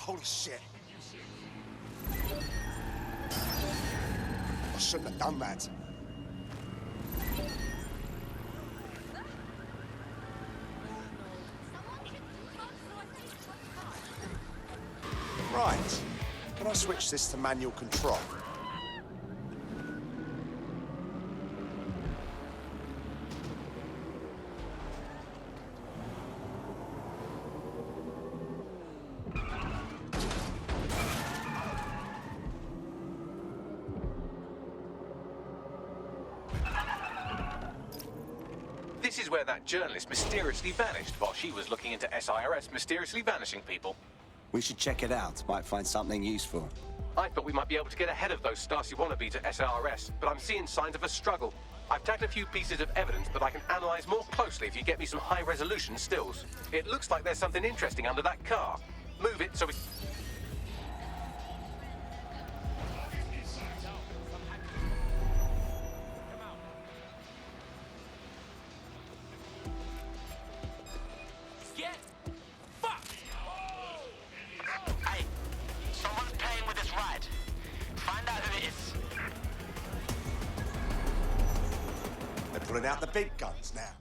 Holy shit. I shouldn't have done that. Right. Can I switch this to manual control? This is where that journalist mysteriously vanished while she was looking into SIRS mysteriously vanishing people. We should check it out. Might find something useful. I thought we might be able to get ahead of those Stasi wannabes at SIRS, but I'm seeing signs of a struggle. I've tagged a few pieces of evidence that I can analyze more closely if you get me some high-resolution stills. It looks like there's something interesting under that car. Move it so we... Pulling out the big guns now.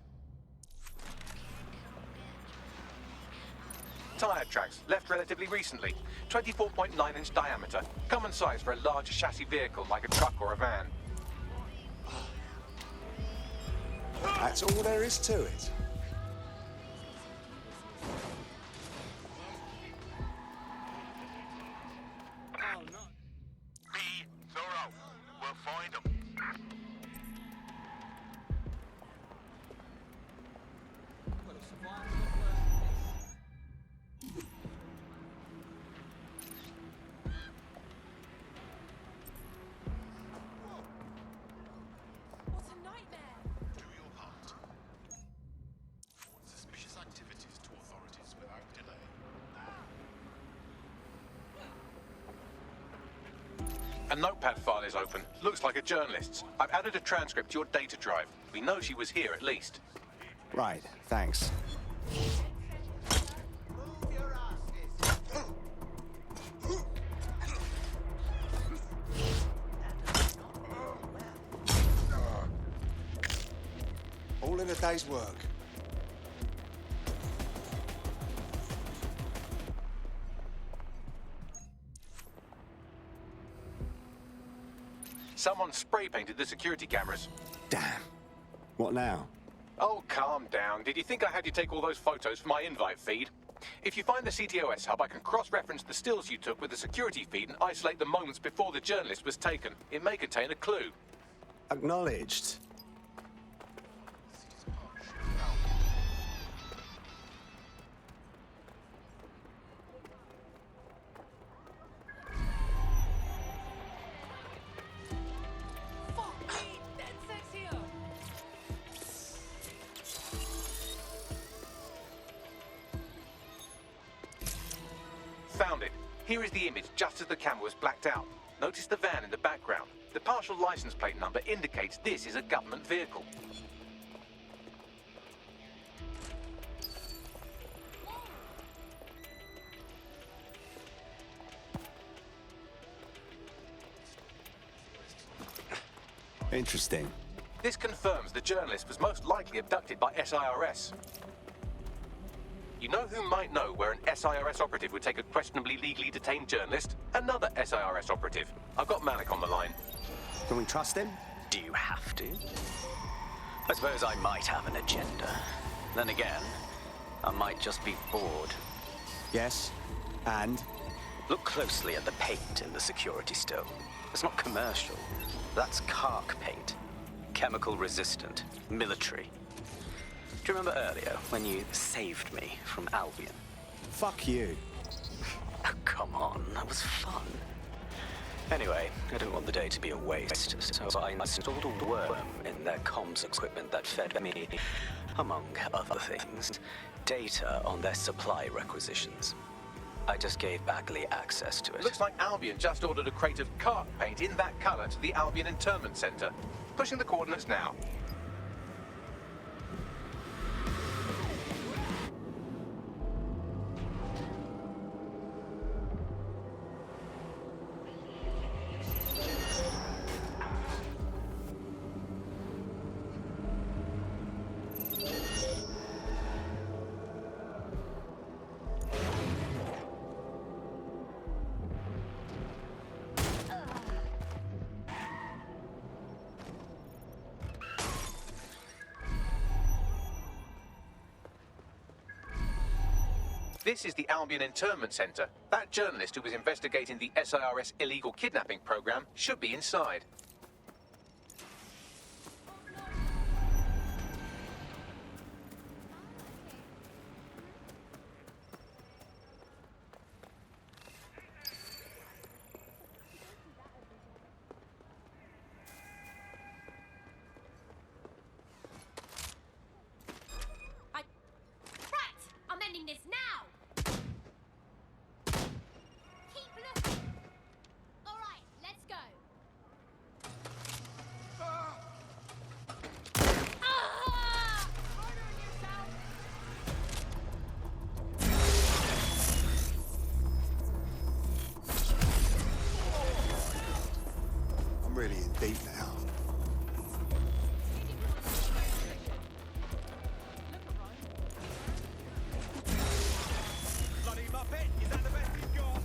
Tyre tracks, left relatively recently. 24.9-inch diameter. Common size for a larger chassis vehicle like a truck or a van. That's all there is to it. Oh, no. Be thorough. We'll find them. What a nightmare! Do your part. Report suspicious activities to authorities without delay. A notepad file is open. Looks like a journalist's. I've added a transcript to your data drive. We know she was here at least. Right, thanks. All in a day's work. Someone spray painted the security cameras. Damn. What now? Oh, calm down. Did you think I had you take all those photos for my invite feed? If you find the CTOS hub, I can cross-reference the stills you took with the security feed and isolate the moments before the journalist was taken. It may contain a clue. Acknowledged. Fuck me! Dead sex here! Found it. Here is the image just as the camera was blacked out. Notice the van in the background. The partial license plate number indicates this is a government vehicle. Interesting. This confirms the journalist was most likely abducted by SIRS. You know who might know where an SIRS operative would take a questionably legally detained journalist? Another SIRS operative. I've got Malik on the line. Can we trust him? Do you have to? I suppose I might have an agenda. Then again, I might just be bored. Yes. And? Look closely at the paint in the security still. It's not commercial. That's carc paint. Chemical resistant. Military. Do you remember earlier when you saved me from Albion? Fuck you. Oh, come on, that was fun. Anyway, I didn't want the day to be a waste, so I installed a worm in their comms equipment that fed me, among other things, data on their supply requisitions. I just gave Bagley access to it. Looks like Albion just ordered a crate of carc paint in that colour to the Albion Internment Centre. Pushing the coordinates now. This is the Albion Internment Center. That journalist who was investigating the SIRS illegal kidnapping program should be inside. Right! I'm ending this now! Keep looking! Alright, let's go! Ah! Harder on yourself! I'm really in deep now. Bloody muppet! Is that the best you've got?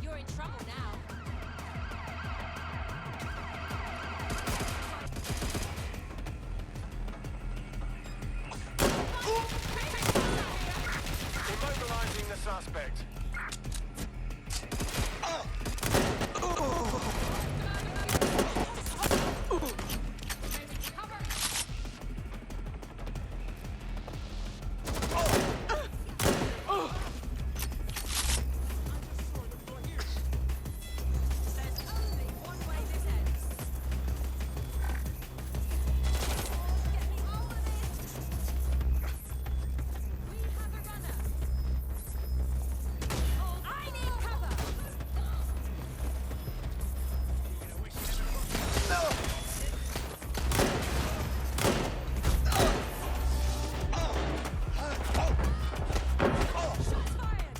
You're in trouble now. Immobilizing the suspect. Cover! There's only one way this ends. Get me all of it! We have a runner. I need cover! Shots fired!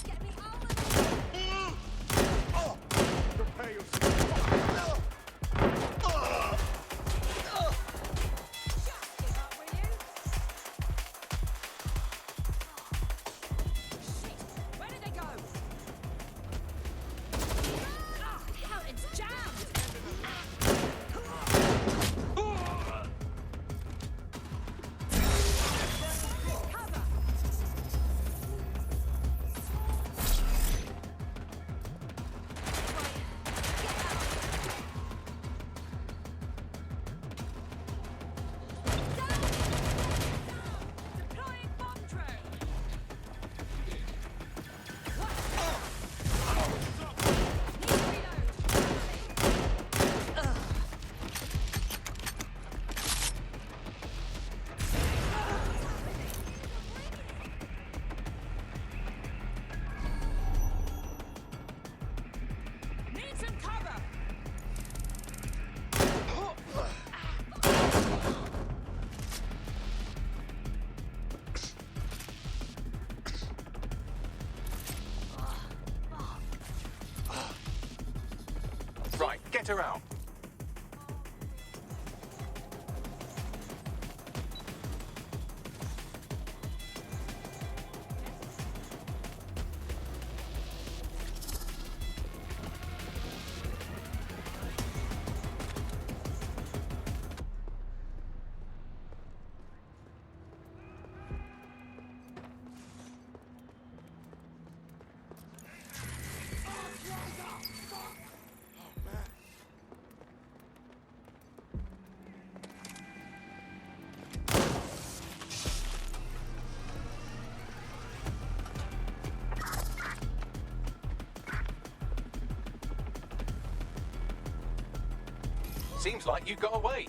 Get me all of it! Just give up, will you? Shit! Where did they go? Ah, hell, it's jammed! Cover! Deploying bomb drone! Need reload! Need some cover! Right, get her out. Seems like you got away.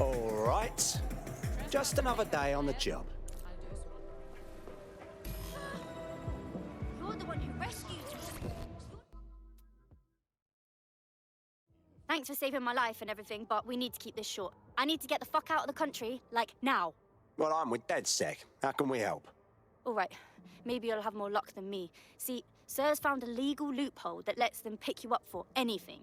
All right. Just another day on the job. You're the one who rescued me. Thanks for saving my life and everything, but we need to keep this short. I need to get the fuck out of the country, like, now. Well, I'm with DedSec. How can we help? All right, maybe you'll have more luck than me. See, Sir's found a legal loophole that lets them pick you up for anything.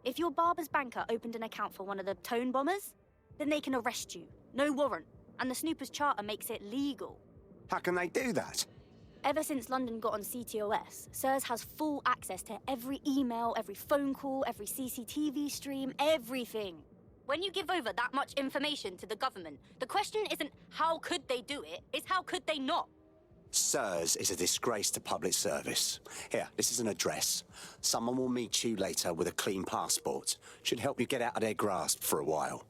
If your barber's banker opened an account for one of the tone bombers, then they can arrest you. No warrant. And the Snoopers Charter makes it legal. How can they do that? Ever since London got on CTOS, Sirs has full access to every email, every phone call, every CCTV stream, everything. When you give over that much information to the government, the question isn't how could they do it, it's how could they not? SIRS is a disgrace to public service. Here, this is an address. Someone will meet you later with a clean passport. Should help you get out of their grasp for a while.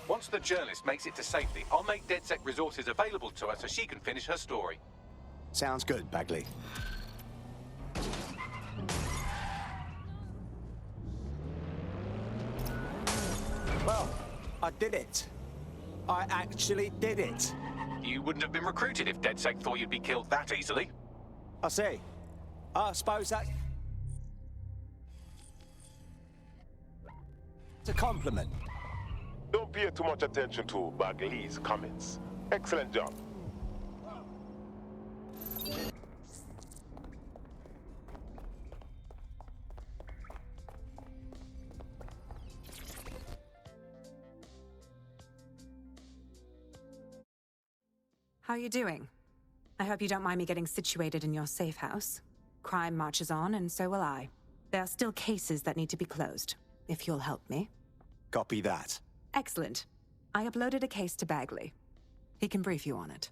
Once the journalist makes it to safety, I'll make DedSec resources available to her so she can finish her story. Sounds good, Bagley. Well, I did it. I actually did it. You wouldn't have been recruited if DedSec thought you'd be killed that easily. I see. I suppose that's a compliment. Don't pay too much attention to Bagley's comments. Excellent job. How are you doing? I hope you don't mind me getting situated in your safe house. Crime marches on, and so will I. There are still cases that need to be closed, if you'll help me. Copy that. Excellent. I uploaded a case to Bagley. He can brief you on it.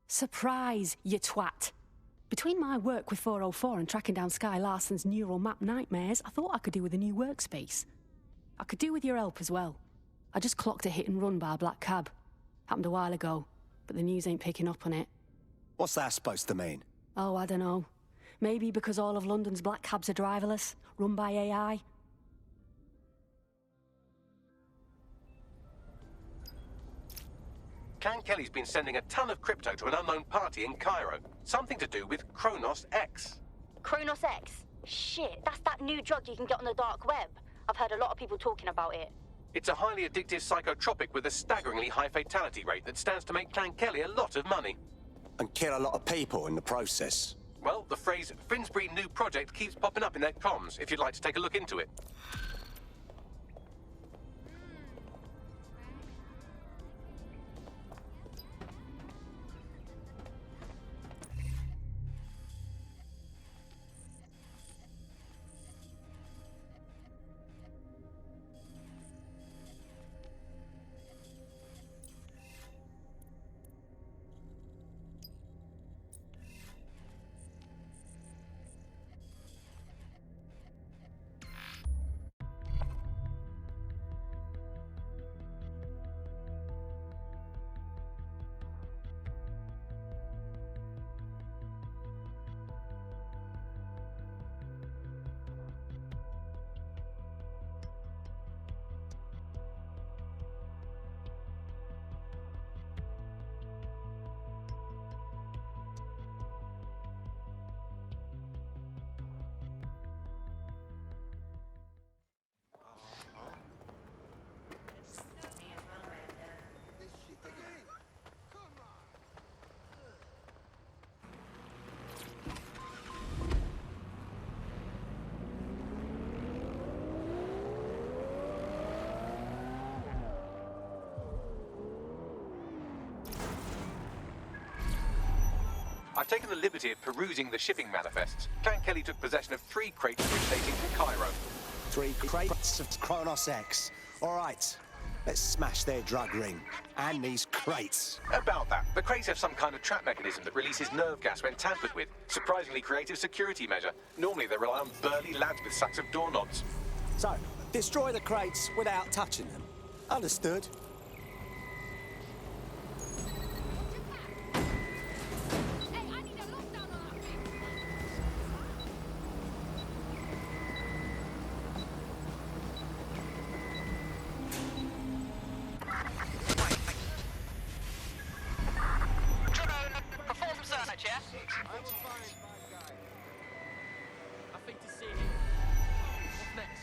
Surprise, you twat. Between my work with 404 and tracking down Sky Larson's neural map nightmares, I thought I could do with a new workspace. I could do with your help as well. I just clocked a hit and run by a black cab. Happened a while ago, but the news ain't picking up on it. What's that supposed to mean? Oh, I don't know. Maybe because all of London's black cabs are driverless, run by AI. Can Kelly's been sending a ton of crypto to an unknown party in Cairo. Something to do with Kronos X. Kronos X? Shit, that's that new drug you can get on the dark web. I've heard a lot of people talking about it. It's a highly addictive psychotropic with a staggeringly high fatality rate that stands to make Clan Kelly a lot of money. And kill a lot of people in the process. Well, the phrase Finsbury New Project keeps popping up in their comms, if you'd like to take a look into it. I've taken the liberty of perusing the shipping manifests. Clan Kelly took possession of 3 crates originating from Cairo. 3 crates of Kronos X. All right. Let's smash their drug ring. And these crates. About that, the crates have some kind of trap mechanism that releases nerve gas when tampered with. Surprisingly creative security measure. Normally they rely on burly lads with sacks of doorknobs. So, destroy the crates without touching them. Understood? Nothing to see here. What's next?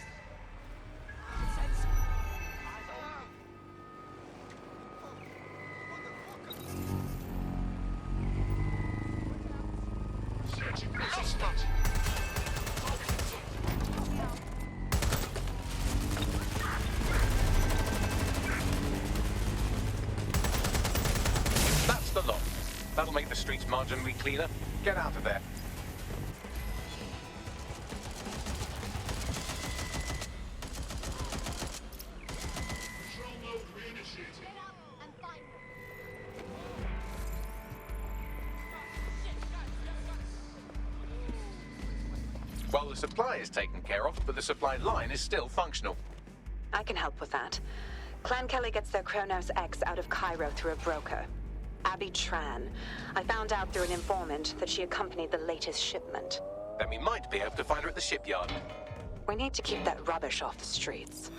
That's the lot. That'll make the streets marginally cleaner. Get out of there. Well, the supply is taken care of, but the supply line is still functional. I can help with that. Clan Kelly gets their Kronos X out of Cairo through a broker. Abby Tran. I found out through an informant that she accompanied the latest shipment. Then we might be able to find her at the shipyard. We need to keep that rubbish off the streets.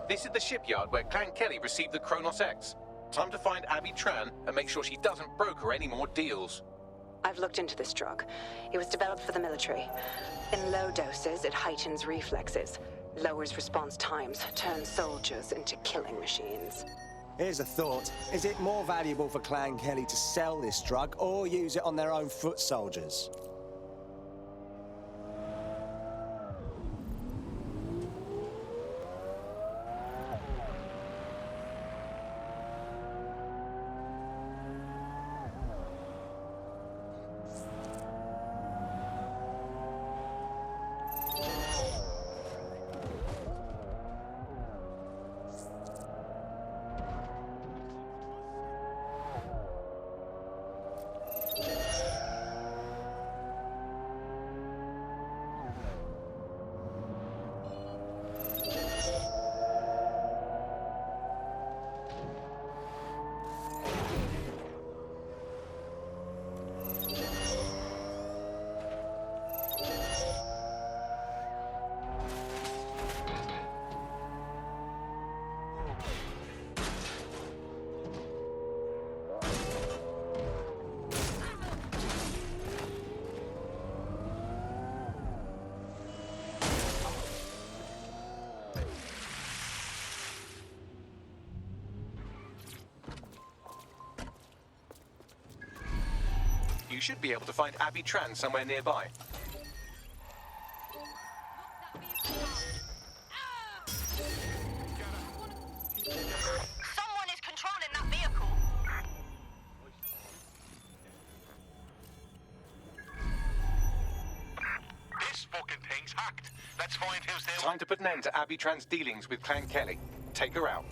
This is the shipyard where Clan Kelly received the Kronos X. Time to find Abby Tran and make sure she doesn't broker any more deals. I've looked into this drug. It was developed for the military. In low doses, it heightens reflexes, lowers response times, turns soldiers into killing machines. Here's a thought. Is it more valuable for Clan Kelly to sell this drug or use it on their own foot soldiers? You should be able to find Abby Tran somewhere nearby. Someone is controlling that vehicle. This fucking thing's hacked. Let's find who's there. Time to put an end to Abby Tran's dealings with Clan Kelly. Take her out.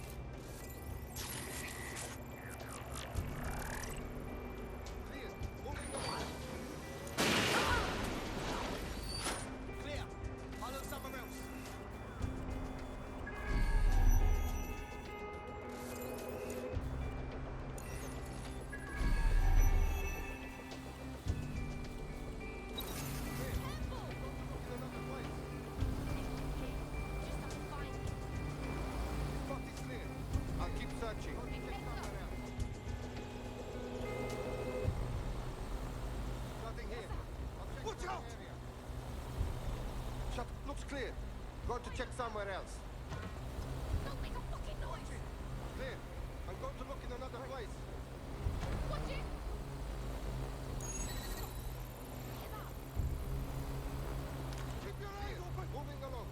Looks clear. Going to check somewhere else. Don't make a fucking noise. Clear. I'm going to look in another place. Watch it. Keep your eyes open. Moving along.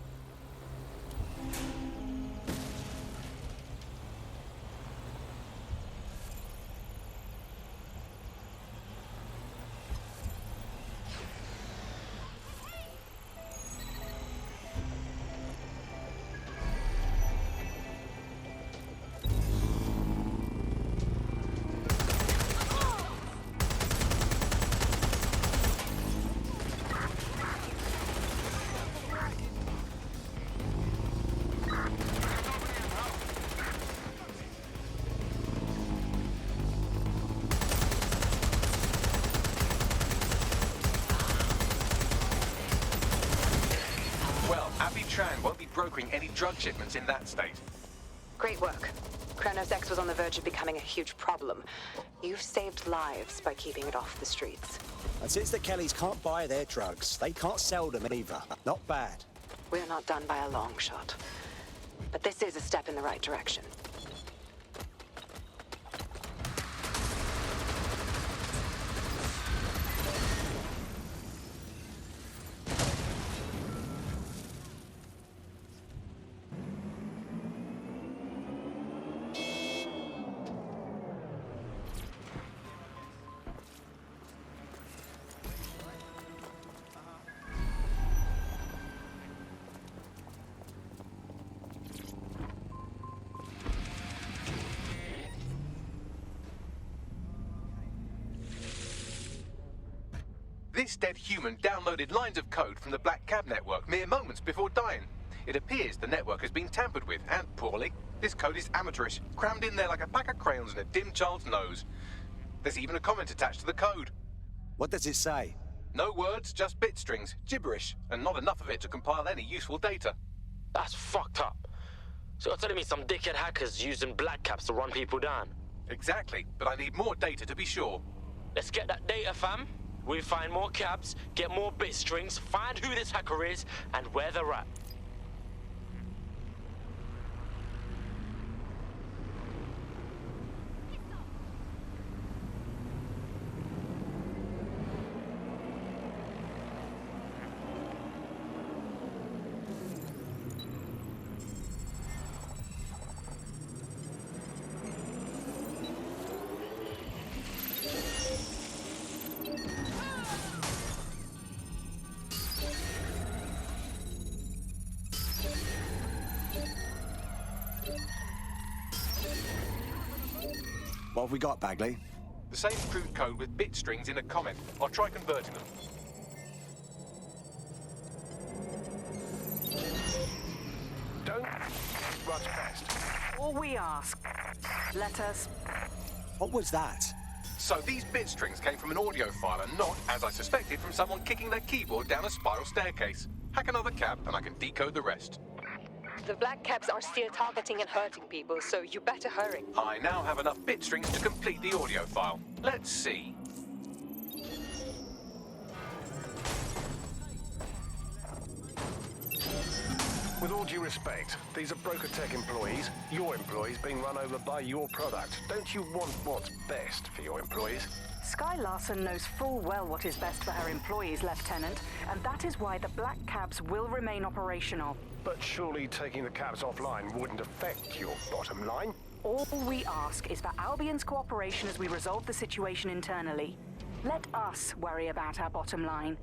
brokering any drug shipments in that state. Great work. Kronos X was on the verge of becoming a huge problem. You've saved lives by keeping it off the streets. And since the Kellys can't buy their drugs, they can't sell them either. Not bad. We're not done by a long shot. But this is a step in the right direction. This dead human downloaded lines of code from the Black Cab network mere moments before dying. It appears the network has been tampered with, and poorly. This code is amateurish, crammed in there like a pack of crayons in a dim child's nose. There's even a comment attached to the code. What does it say? No words, just bit strings, gibberish, and not enough of it to compile any useful data. That's fucked up. So you're telling me some dickhead hackers using black caps to run people down? Exactly, but I need more data to be sure. Let's get that data, fam. We find more cabs, get more bit strings, find who this hacker is, and where they're at. What have we got, Bagley? The same crude code with bit strings in a comment. I'll try converting them. Don't rush past. All we ask, let us... What was that? So these bit strings came from an audio file and not, as I suspected, from someone kicking their keyboard down a spiral staircase. Hack another cab and I can decode the rest. The black caps are still targeting and hurting people, so you better hurry. I now have enough bit strings to complete the audio file. Let's see. With all due respect, these are broker tech employees, your employees being run over by your product. Don't you want what's best for your employees? Sky Larson knows full well what is best for her employees, Lieutenant, and that is why the black cabs will remain operational. But surely taking the cabs offline wouldn't affect your bottom line? All we ask is for Albion's cooperation as we resolve the situation internally. Let us worry about our bottom line.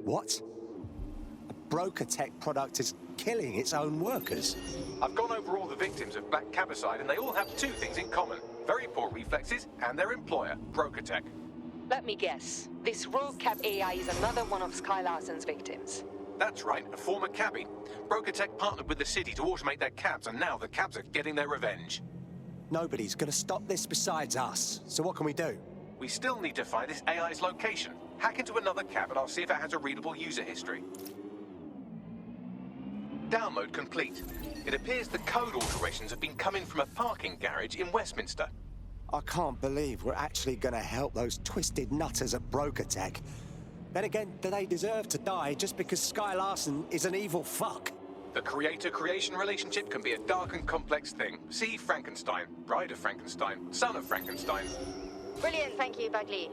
What? A broker tech product is killing its own workers. I've gone over all the victims of Black Cabicide and they all have two things in common. Very poor reflexes and their employer, Broker Tech. Let me guess. This rogue cab AI is another one of Sky Larson's victims. That's right, a former cabbie. Broker Tech partnered with the city to automate their cabs and now the cabs are getting their revenge. Nobody's gonna stop this besides us. So what can we do? We still need to find this AI's location. Hack into another cab and I'll see if it has a readable user history. Download complete. It appears the code alterations have been coming from a parking garage in Westminster. I can't believe we're actually gonna help those twisted nutters at Broker Tech. Then again, do they deserve to die just because Sky Larson is an evil fuck? The creator-creation relationship can be a dark and complex thing. See Frankenstein, bride of Frankenstein, son of Frankenstein. Brilliant, thank you, Bagley.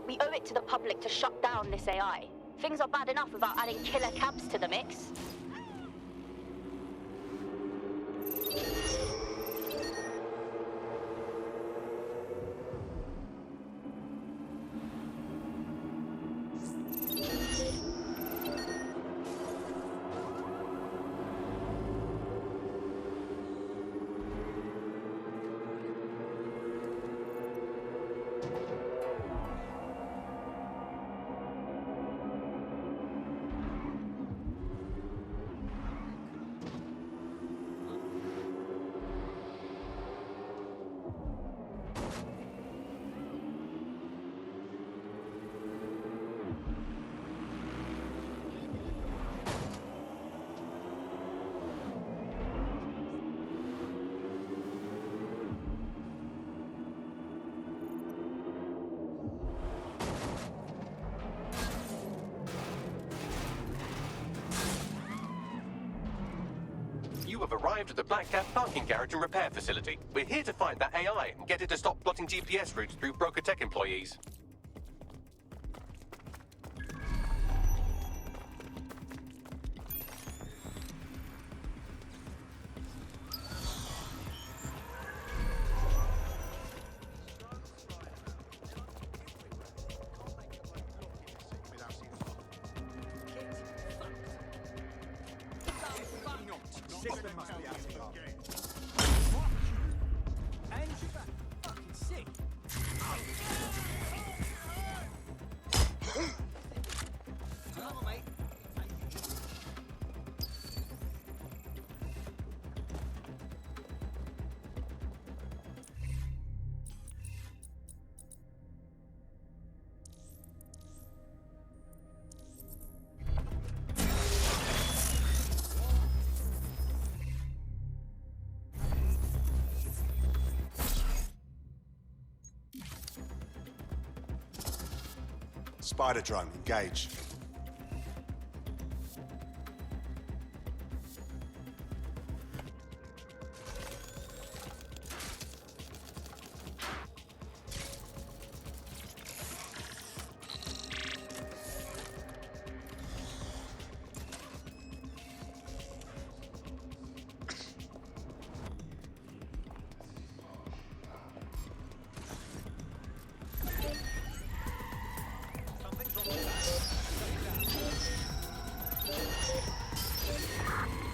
We owe it to the public to shut down this AI. Things are bad enough without adding killer cabs to the mix. have arrived at the Black Cat parking garage and repair facility. We're here to find that AI and get it to stop plotting GPS routes through broker tech employees. Spider drone, engage.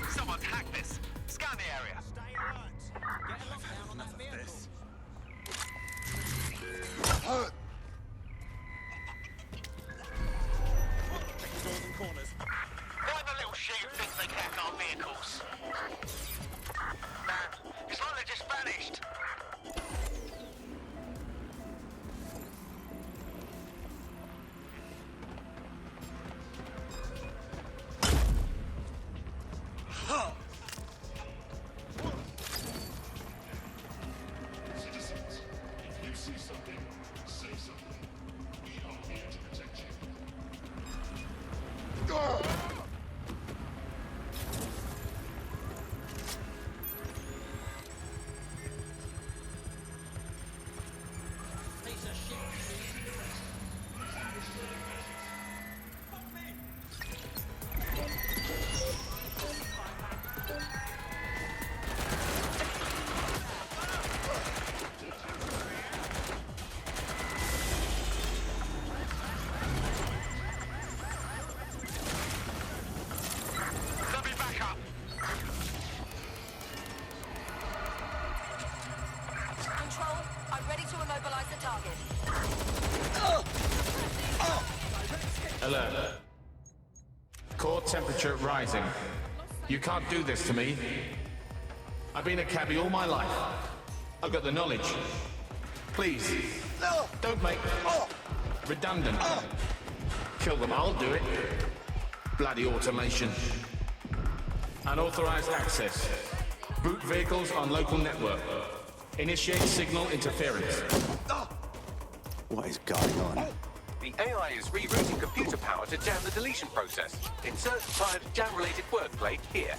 Someone's hacked this. Scan the area. Stay alert. Get a lockdown on that vehicle. Doors and corners. Why the little sheep think they hack our vehicles? Man, it's like they just vanished. Alert. Core temperature rising. You can't do this to me. I've been a cabbie all my life. I've got the knowledge. Please, don't make redundant. Kill them, I'll do it. Bloody automation. Unauthorized access. Boot vehicles on local network. Initiate signal interference. What is going on? The AI is rerouting computer power to jam the deletion process. Insert tired jam-related wordplay here.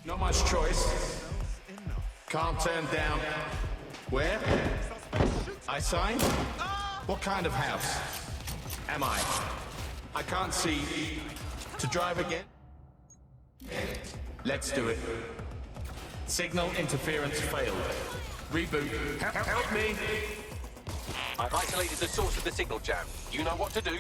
Not much choice. Can't turn down. Where? I sign? What kind of house? Am I? I can't see. To drive again? Let's do it. Signal interference failed. Reboot. Help me! I've isolated the source of the signal jam. You know what to do?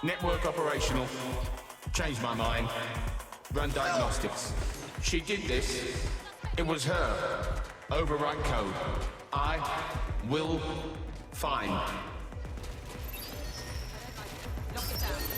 Network operational. Changed my mind. Run diagnostics. She did this. It was her. Overwrite code. I will find. Lock it down.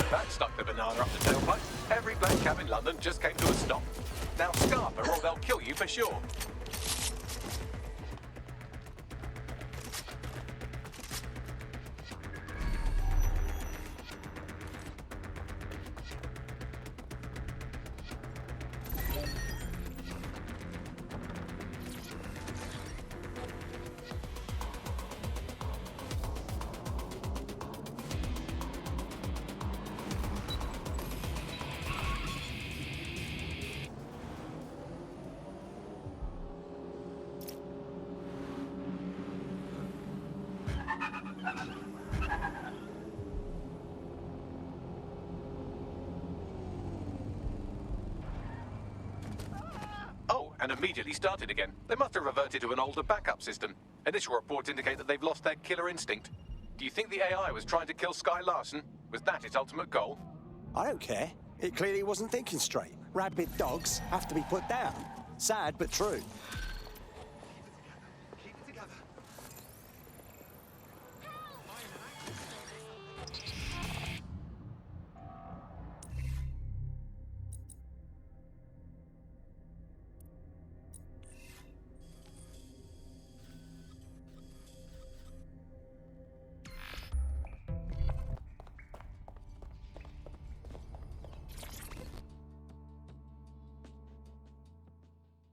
That stuck the banana up the tailpipe. Every black cab in London just came to a stop. Now scarf her or they'll kill you for sure. And immediately started again. They must have reverted to an older backup system. Initial reports indicate that they've lost their killer instinct. Do you think the AI was trying to kill Sky Larson? Was that its ultimate goal? I don't care. It clearly wasn't thinking straight. Rabid dogs have to be put down. Sad, but true.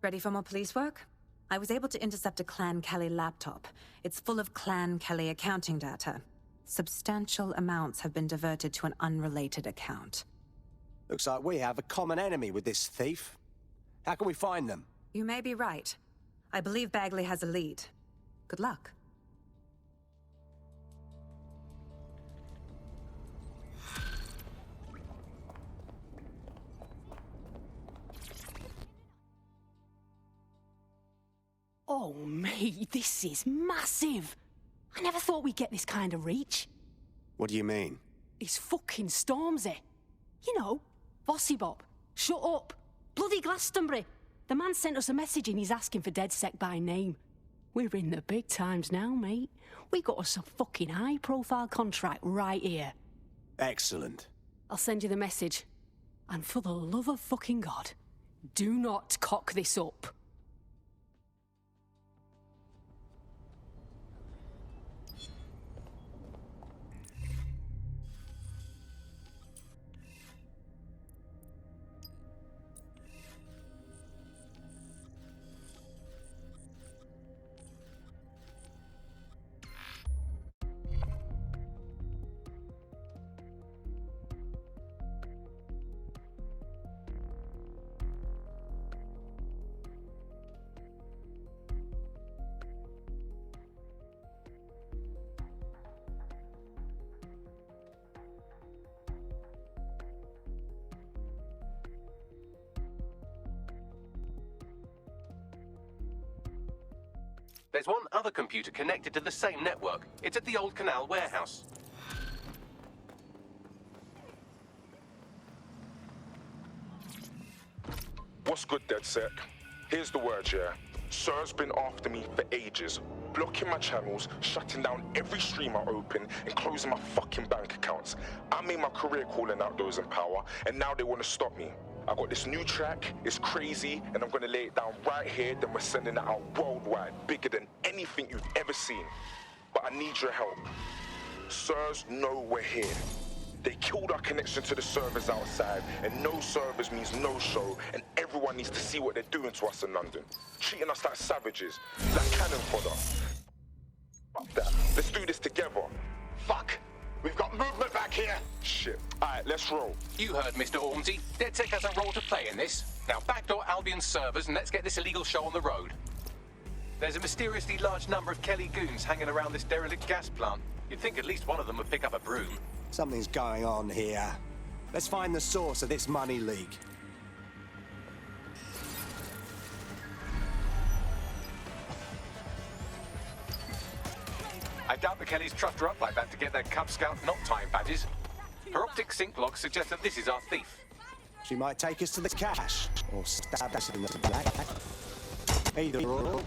Ready for more police work? I was able to intercept a Clan Kelly laptop. It's full of Clan Kelly accounting data. Substantial amounts have been diverted to an unrelated account. Looks like we have a common enemy with this thief. How can we find them? You may be right. I believe Bagley has a lead. Good luck. Oh, mate, this is massive. I never thought we'd get this kind of reach. What do you mean? It's fucking Stormzy. You know, Bossy Bob. Shut up. Bloody Glastonbury. The man sent us a message and he's asking for DedSec by name. We're in the big times now, mate. We got us a fucking high-profile contract right here. Excellent. I'll send you the message. And for the love of fucking God, do not cock this up. There's one other computer connected to the same network. It's at the old canal warehouse. What's good, DedSec? Here's the word, yeah. Sir's been after me for ages, blocking my channels, shutting down every stream I open, and closing my fucking bank accounts. I made my career calling out those in power, and now they want to stop me. I got this new track, it's crazy, and I'm gonna lay it down right here, then we're sending it out worldwide, bigger than anything you've ever seen. But I need your help. Sirs know we're here. They killed our connection to the servers outside, and no servers means no show, and everyone needs to see what they're doing to us in London. Treating us like savages, like cannon fodder. Fuck that. Let's do this together. Fuck! We've got movement back here! Shit. Alright, let's roll. You heard Mr. Ormsey. DedSec has a role to play in this. Now backdoor Albion's servers and let's get this illegal show on the road. There's a mysteriously large number of Kelly goons hanging around this derelict gas plant. You'd think at least one of them would pick up a broom. Something's going on here. Let's find the source of this money leak. I doubt the Kellys trust her up like that to get their Cub Scout knot time badges. Her optic sync logs suggest that this is our thief. She might take us to the cash, or stab us in the back. Either or.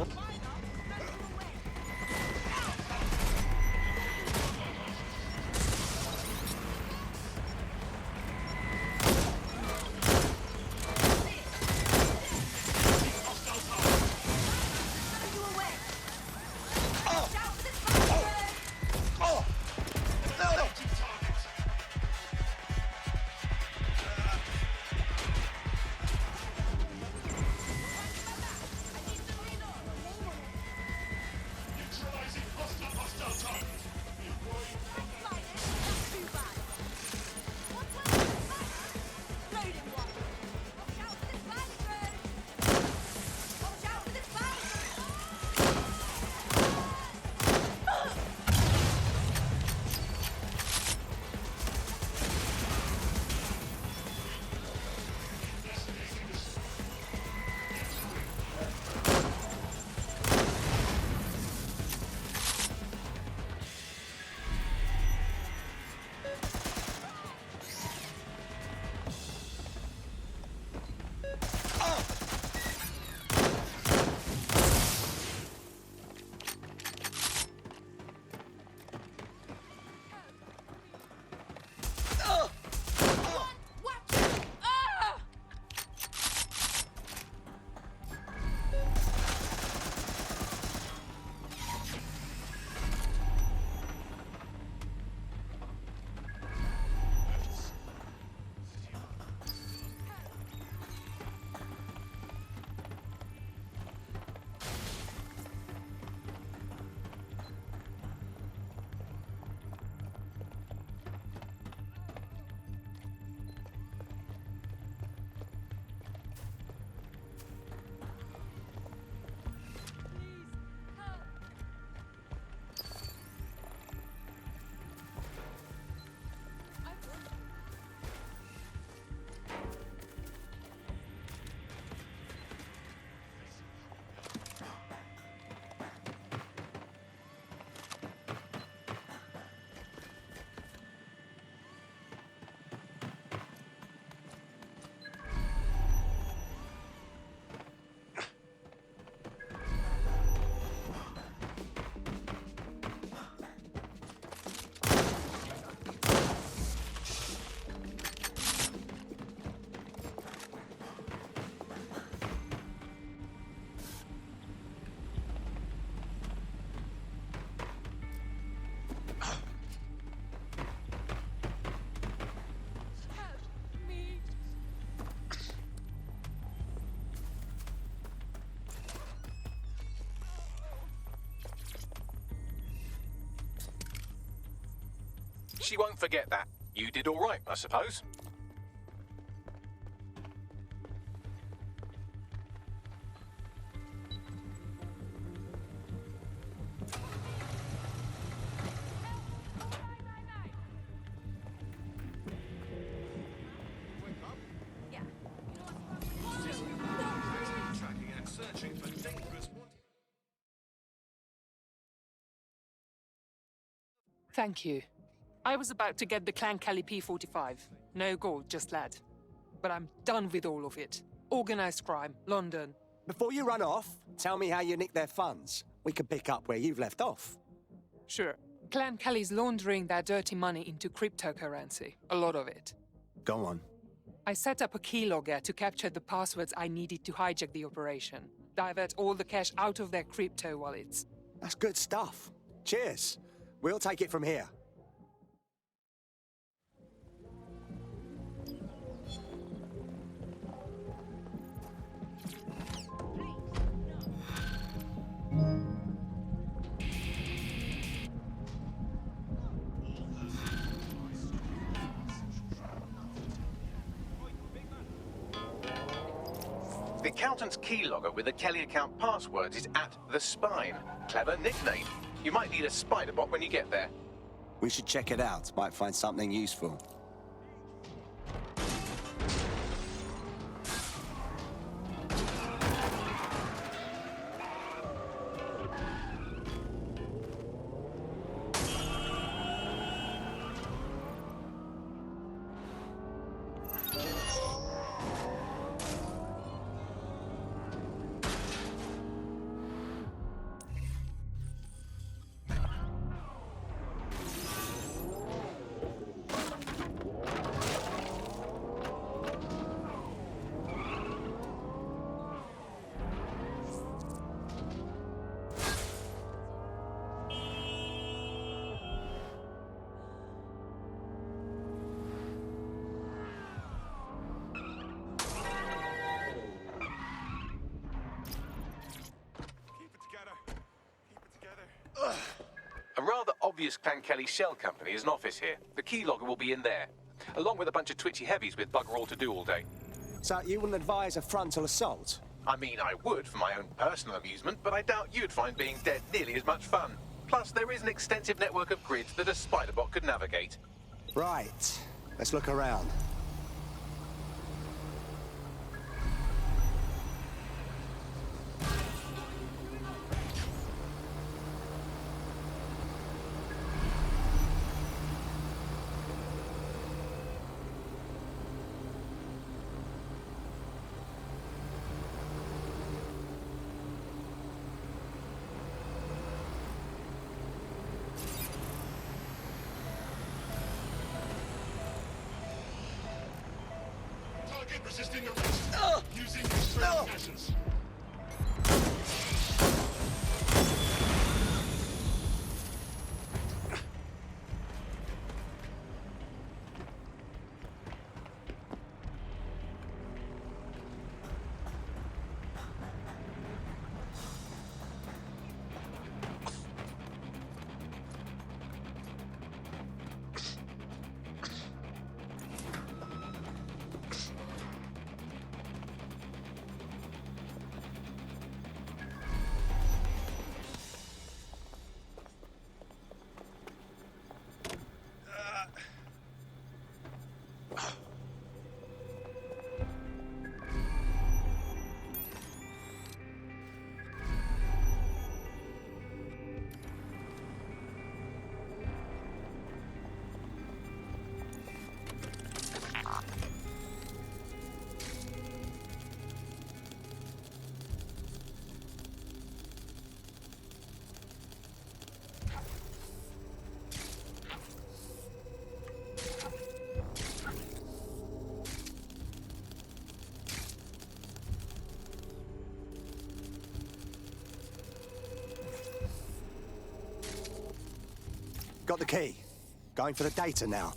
She won't forget that. You did all right, I suppose. Tracking and searching for dangerous. Thank you. I was about to get the Clan Kelly P45. No gold, just lead. But I'm done with all of it. Organized crime, London. Before you run off, tell me how you nicked their funds. We can pick up where you've left off. Sure. Clan Kelly's laundering their dirty money into cryptocurrency. A lot of it. Go on. I set up a keylogger to capture the passwords I needed to hijack the operation. Divert all the cash out of their crypto wallets. That's good stuff. Cheers. We'll take it from here. The accountant's keylogger with the Kelly account passwords is at the Spine. Clever nickname. You might need a spider bot when you get there. We should check it out. Might find something useful. A rather obvious Clan Kelly shell company is an office here. The keylogger will be in there, along with a bunch of twitchy heavies with bugger all to do all day. So you wouldn't advise a frontal assault? I mean, I would for my own personal amusement, but I doubt you'd find being dead nearly as much fun. Plus, there is an extensive network of grids that a spider bot could navigate. Right. Let's look around. Resisting arrest. Using restraining measures. Got the key. Going for the data now.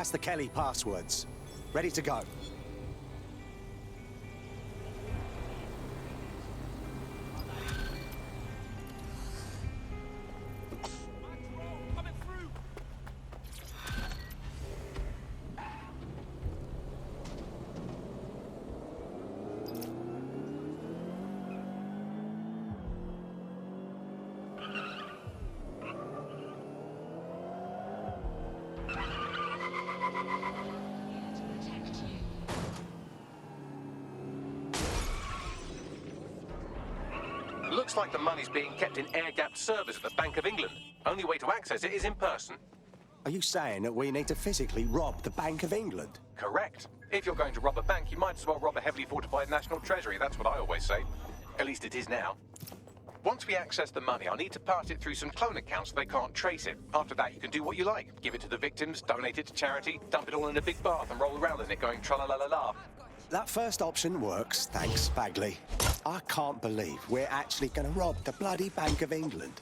That's the Kelly passwords. Ready to go. Looks like the money's being kept in air-gapped servers at the Bank of England. Only way to access it is in person. Are you saying that we need to physically rob the Bank of England? Correct. If you're going to rob a bank, you might as well rob a heavily fortified national treasury. That's what I always say. At least it is now. Once we access the money, I'll need to pass it through some clone accounts so they can't trace it. After that, you can do what you like. Give it to the victims, donate it to charity, dump it all in a big bath and roll around in it going tra-la-la-la-la. That first option works, thanks, Bagley. I can't believe we're actually going to rob the bloody Bank of England.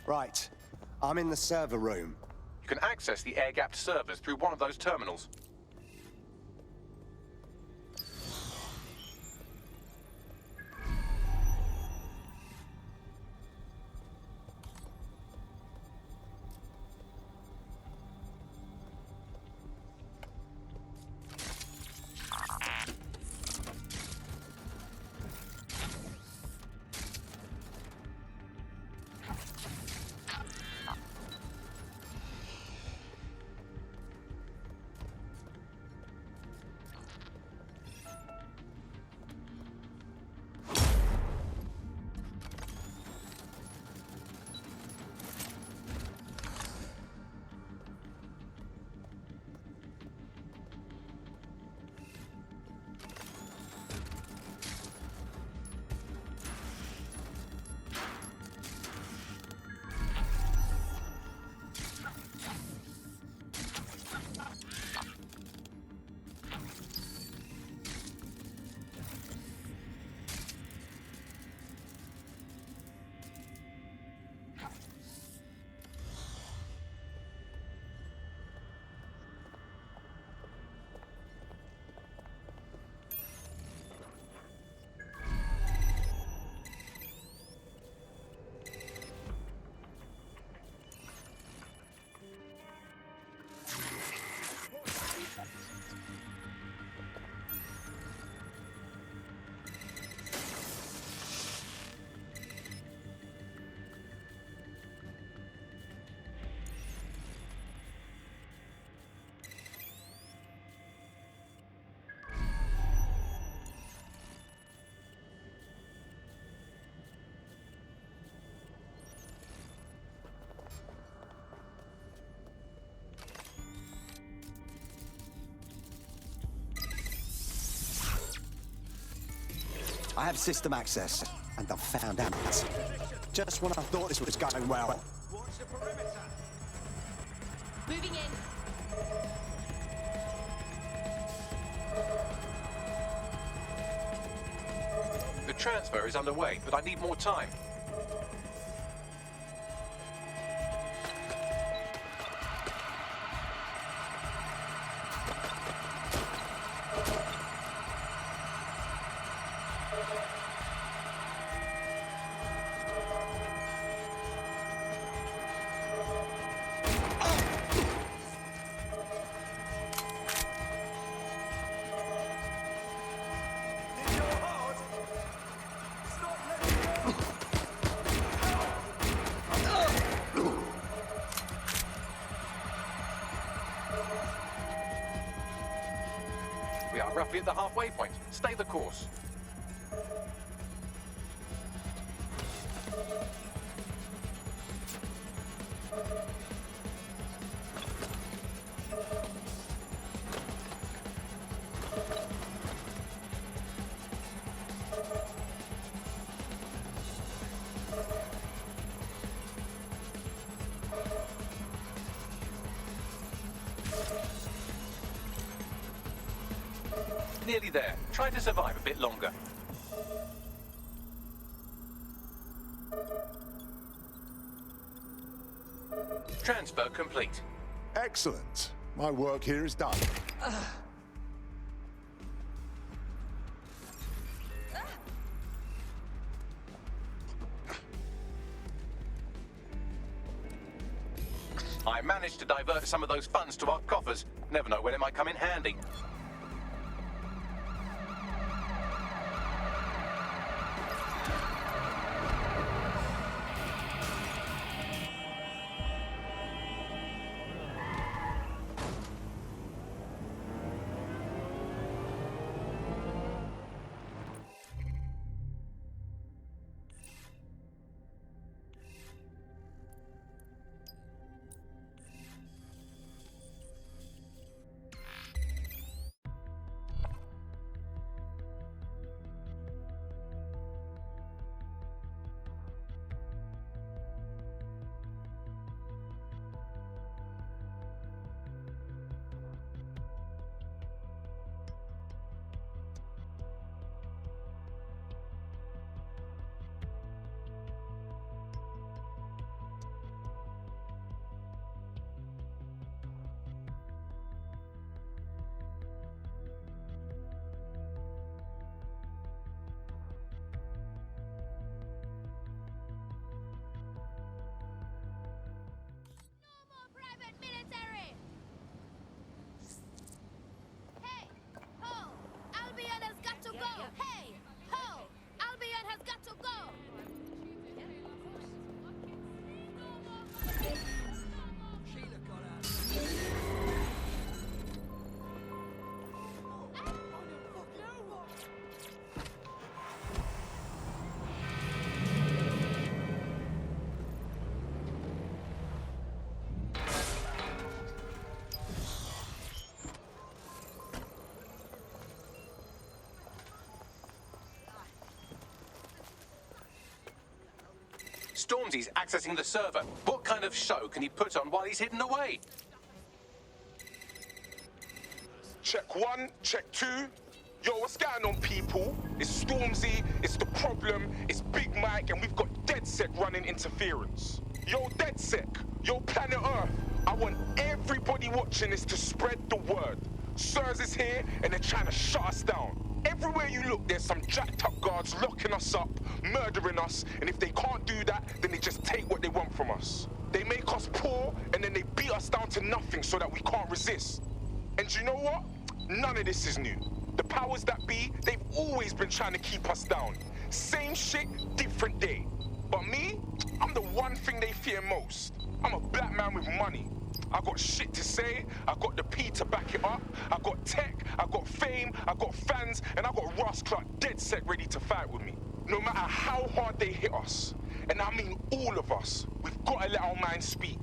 Right. I'm in the server room. You can access the air-gapped servers through one of those terminals. I have system access, and I've found out. Just when I thought this was going well. Moving in. The transfer is underway, but I need more time. We are roughly at the halfway point. Stay the course. Nearly there. Try to survive a bit longer. Transfer complete. Excellent. My work here is done. I managed to divert some of those funds to our coffers. Never know when it might come in handy. Stormzy's accessing the server. What kind of show can he put on while he's hidden away? Check 1, check 2. Yo, what's going on, people? It's Stormzy, it's The Problem, it's Big Mike, and we've got DeadSec running interference. Yo, DeadSec, yo, Planet Earth, I want everybody watching this to spread the word. STORMZY is here, and they're trying to shut us down. Everywhere you look, there's some jacked up guards locking us up, murdering us, and if they can't do that, then they just take what they want from us. They make us poor, and then they beat us down to nothing so that we can't resist. And you know what? None of this is new. The powers that be, they've always been trying to keep us down. Same shit, different day. But me, I'm the one thing they fear most. I'm a black man with money. I got shit to say, I got the P to back it up, I got tech, I got fame, I got fans, and I got Ross Clark DeadSec ready to fight with me. No matter how hard they hit us, and I mean all of us, we've got to let our minds speak.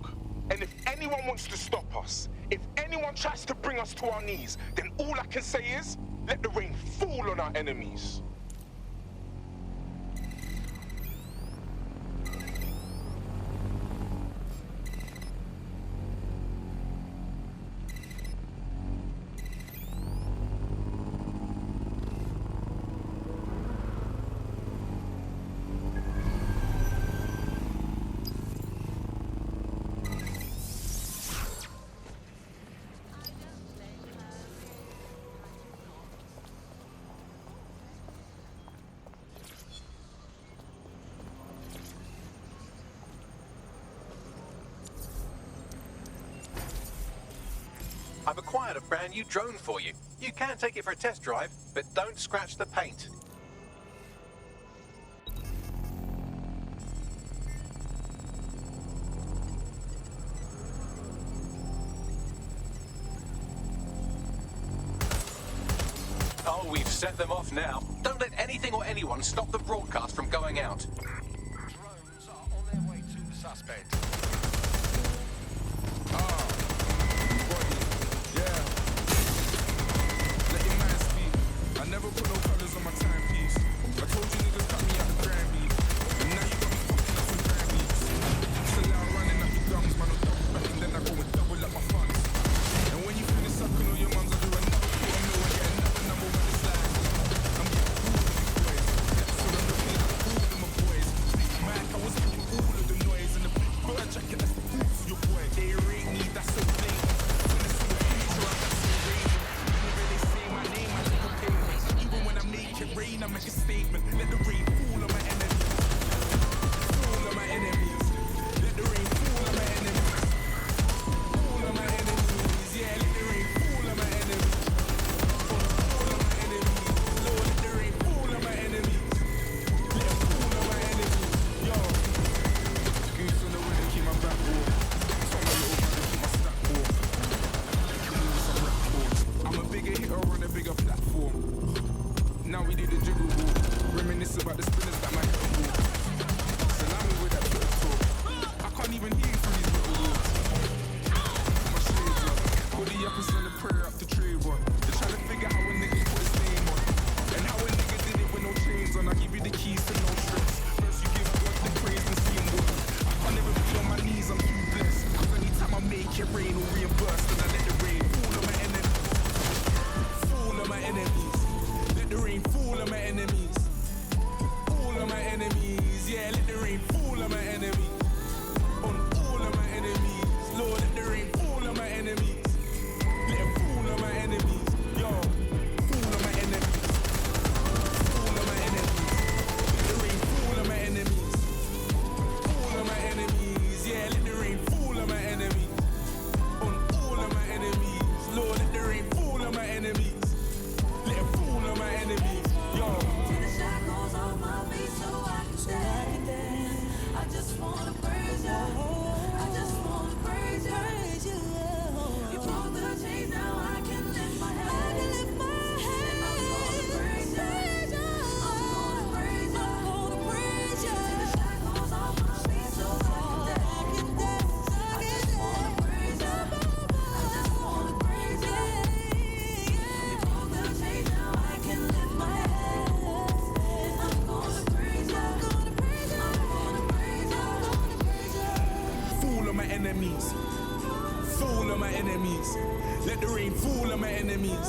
And if anyone wants to stop us, if anyone tries to bring us to our knees, then all I can say is, let the rain fall on our enemies. I've acquired a brand new drone for you. You can take it for a test drive, but don't scratch the paint. Oh, we've set them off now. Don't let anything or anyone stop the broadcast from going out. Drones are on their way to the suspect. Yeah. Let your man speak. I never put no colors on my timepiece. I told you niggas cut me out the grand beat. And now you got me fucking up with grand beats. Still out running up your gums, man. I'm double back and then I go and double up my funds. And when you finish sucking all your mums, I do another quarter mil and get another number one slide. I'm getting cool with these boys. So I'm looking like cool with my boys. Man, I was making all of the noise and the big bird jacket, that's the food for your boy. They rate me, that's so lame. When I see the future, I'm that so raging. Whenever they say my name, I take a payment. Even when I make it rain, I make a statement. Let the rain fall on my enemies. Fall on my enemies. Let the rain fall on my enemies. Fall on my enemies. Yeah, let the rain fall on my enemies. Fall on my enemies. Lord, let the rain fall on my enemies. Let it fall on my enemies. Yo. Goose on the window, keep my back warm. Tell my little brother, keep my stack warm. Move some rap boards. I'm a bigger hitter on a bigger platform. Now we do the jiggle walk. Reminisce about the spinners that my head walk. Salami with that Twitter talk. I can't even hear you through these little walks. My shades up. Put the uppers and the prayer up the tree one. They're trying to figure how a nigga put his name on. And how a nigga did it with no chains on. I give you the keys to no stress. First you give God the praise and see him walk. I can't never be on my knees, I'm too blessed. Cause anytime I make it rain or reimburse, then I let the rain fall on my enemies. Fall on my enemies. Let the rain fall on my enemies. All of my enemies. Yeah, let the rain fall on my enemies. On all of my enemies. Lord, let the rain fall on my enemies. Let it fall on my enemies. Yo, fall on my enemies. Fall on my enemies. Let the rain fall on my enemies. Fall on my enemies. Yeah, let the rain fall on my enemies. On all of my enemies. Lord, let the rain fall on my enemies. Let it fall on my enemies. Yo. Take the shackles off my feet so I can stand. I just wanna praise you. I just wanna praise you. You broke the chains, now I can lift my head. And I'm gonna praise you. I'm gonna praise you. I'm gonna praise you. Take the shackles off my feet so I can dance. I just wanna praise you. I just wanna praise you. You broke the chains, now I can lift my head. And I'm gonna praise you. I'm gonna praise you. I'm gonna praise you. I'm gonna praise you. Fall on my enemies. Fall on my enemies. Let the rain fall on my enemies.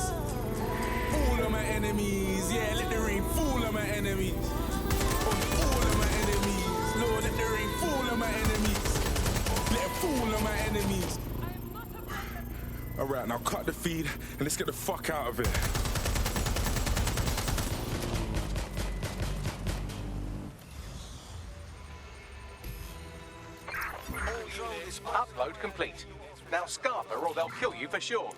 Fall on my enemies. Yeah, let the rain fall on my enemies. On all of my enemies. Lord, let the rain fall on my enemies. Let it fall on my enemies. Alright, now cut the feed and let's get the fuck out of here. Upload complete. Now scarper or they'll kill you for sure.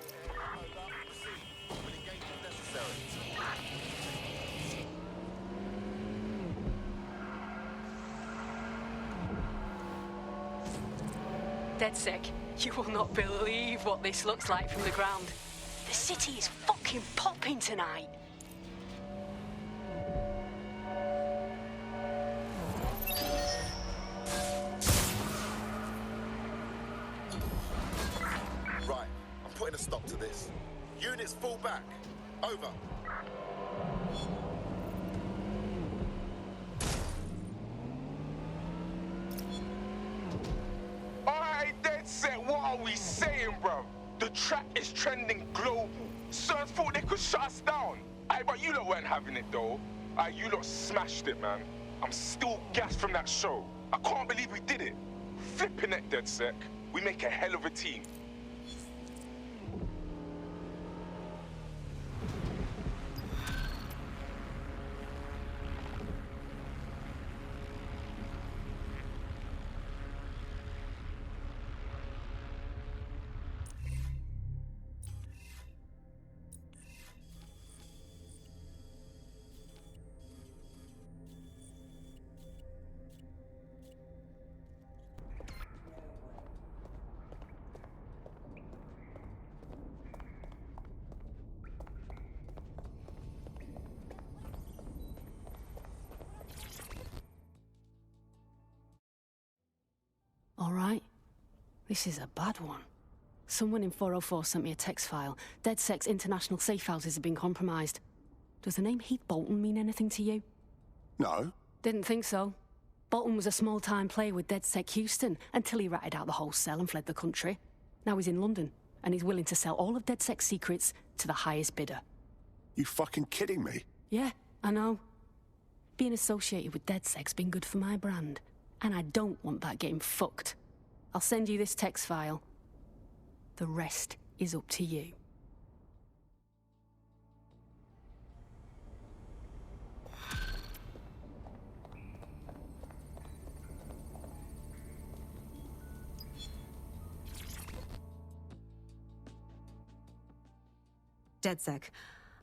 Dead sick. You will not believe what this looks like from the ground. The city is fucking popping tonight. Right, I'm putting a stop to this. Units fall back. Over. Alright, dead set, what are we saying, bro? The track is trending global. Sirs thought they could shut us down. Aye, but you lot weren't having it though. Aye, you lot smashed it, man. I'm still gassed from that show. I can't believe we did it. Flipping it, dead sec. We make a hell of a team. This is a bad one. Someone in 404 sent me a text file. DedSec's international safe houses have been compromised. Does the name Heath Bolton mean anything to you? No. Didn't think so. Bolton was a small-time player with DedSec Houston until he ratted out the whole cell and fled the country. Now he's in London, and he's willing to sell all of DedSec's secrets to the highest bidder. You fucking kidding me? Yeah, I know. Being associated with DedSec's been good for my brand, and I don't want that getting fucked. I'll send you this text file. The rest is up to you. DedSec,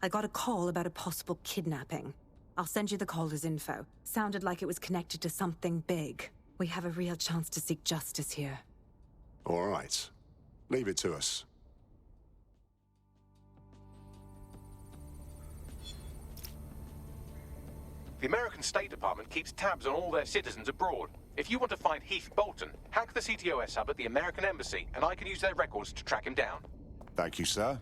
I got a call about a possible kidnapping. I'll send you the caller's info. Sounded like it was connected to something big. We have a real chance to seek justice here. All right. Leave it to us. The American State Department keeps tabs on all their citizens abroad. If you want to find Heath Bolton, hack the CTOS hub at the American Embassy, and I can use their records to track him down. Thank you, sir.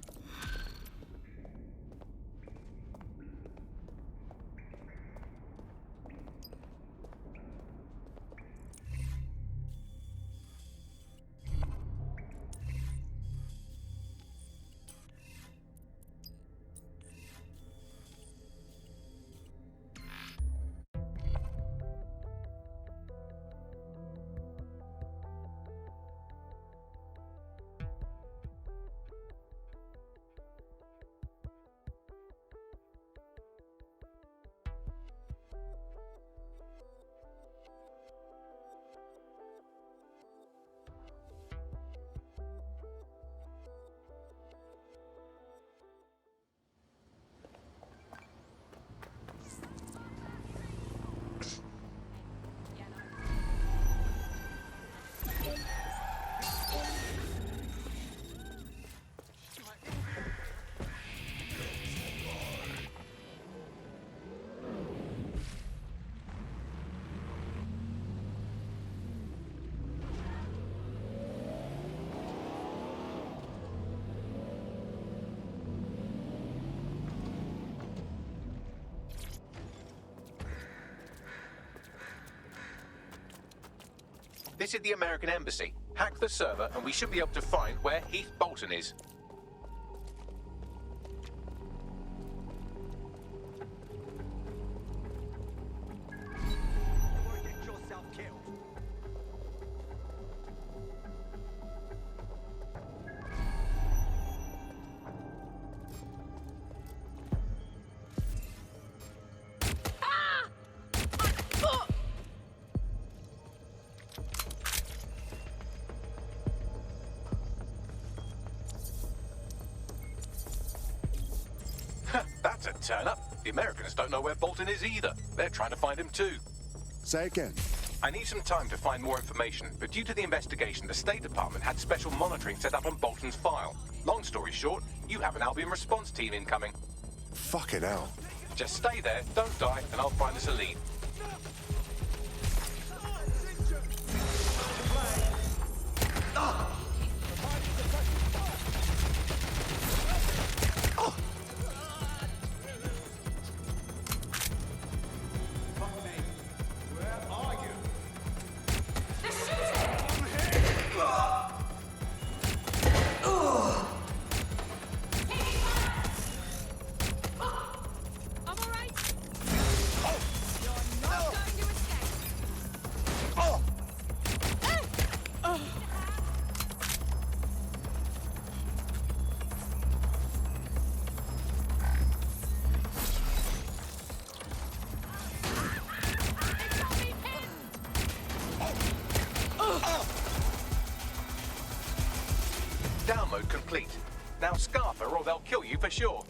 This is the American Embassy. Hack the server and we should be able to find where Heath Bolton is. That's a turn-up. The Americans don't know where Bolton is either. They're trying to find him too. Say again. I need some time to find more information, but due to the investigation, the State Department had special monitoring set up on Bolton's file. Long story short, you have an Albion response team incoming. Fucking hell. Just stay there, don't die, and I'll find us a lead. Download complete. Now scarf her or they'll kill you for sure.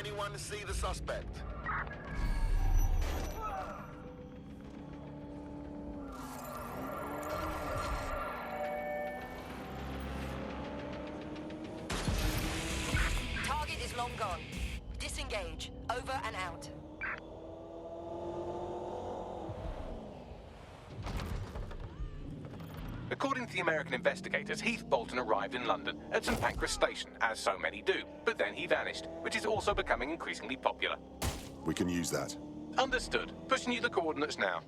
anyone see the suspect? Target is long gone. Disengage. Over and out. According to the American investigators, Heath Bolton arrived in London at St Pancras Station, as so many do, but then he vanished, which is also becoming increasingly popular. We can use that. Understood. Pushing you the coordinates now.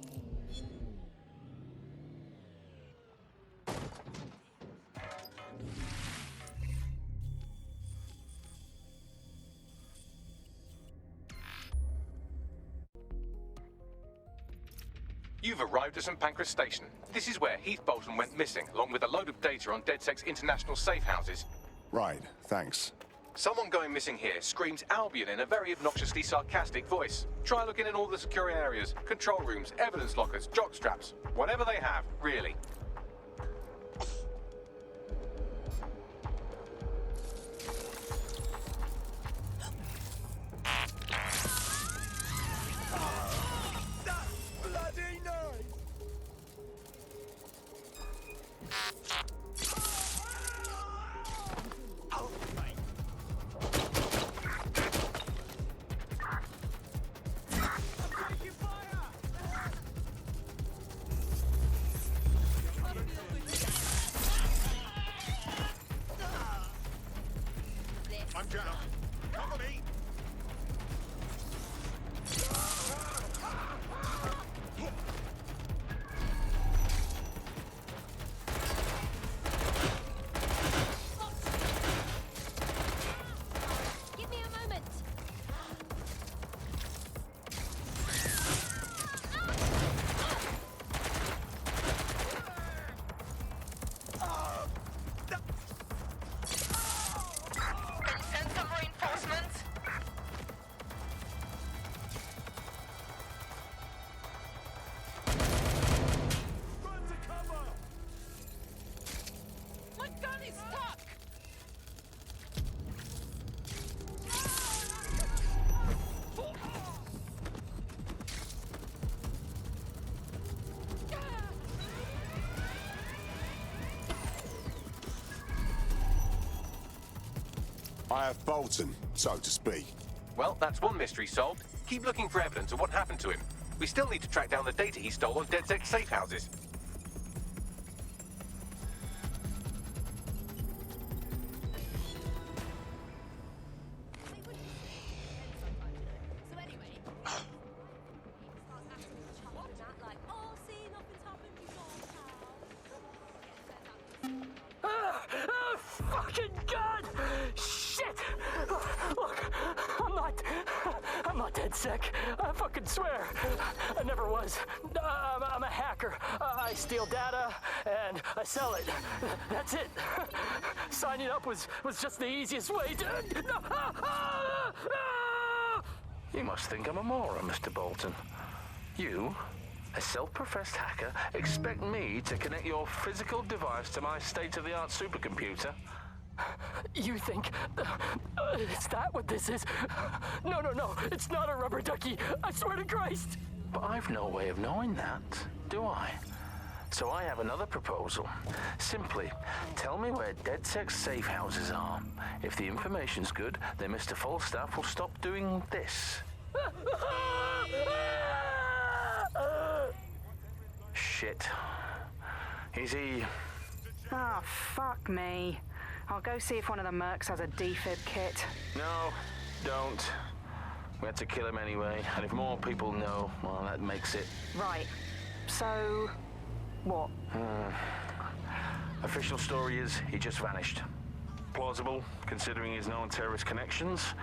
You've arrived at St Pancras Station. This is where Heath Bolton went missing, along with a load of data on DedSec's international safe houses. Right, thanks. Someone going missing here screams Albion in a very obnoxiously sarcastic voice. Try looking in all the secure areas, control rooms, evidence lockers, jock straps, whatever they have, really. I'm down. Cover me. Give me a moment. Send some reinforcements. Run to cover. My gun is stuck! I have Bolton, so to speak. Well, that's one mystery solved. Keep looking for evidence of what happened to him. We still need to track down the data he stole on DedSec's safe houses. So anyway, he starts acting chuffed and that, like, oh, see, nothing's happened before, pal. Fucking God! Shit! Look, I'm not dead sick. I fucking swear. I never was. I'm a hacker. I steal data and I sell it. That's it. Signing up was just the easiest way to... You must think I'm a moron, Mr. Bolton. You, a self-professed hacker, expect me to connect your physical device to my state-of-the-art supercomputer? You think... is that what this is? No, it's not a rubber ducky. I swear to Christ. But I've no way of knowing that, do I? So I have another proposal. Simply, tell me where DedSec's safe houses are. If the information's good, then Mr. Falstaff will stop doing this. Shit. Is he... Ah, fuck me. I'll go see if one of the mercs has a defib kit. No, don't. We had to kill him anyway, and if more people know, well, that makes it... Right. So... what? Official story is he just vanished. Plausible, considering his known terrorist connections.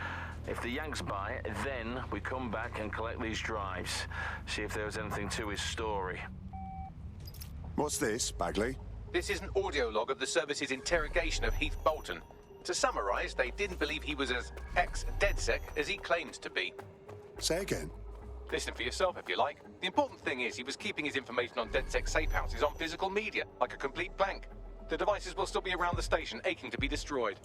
If the Yanks buy it, then we come back and collect these drives. See if there was anything to his story. What's this, Bagley? This is an audio log of the service's interrogation of Heath Bolton. To summarize, they didn't believe he was as ex-DedSec as he claimed to be. Say again. Listen for yourself if you like. The important thing is he was keeping his information on DedSec safe houses on physical media, like a complete blank. The devices will still be around the station, aching to be destroyed.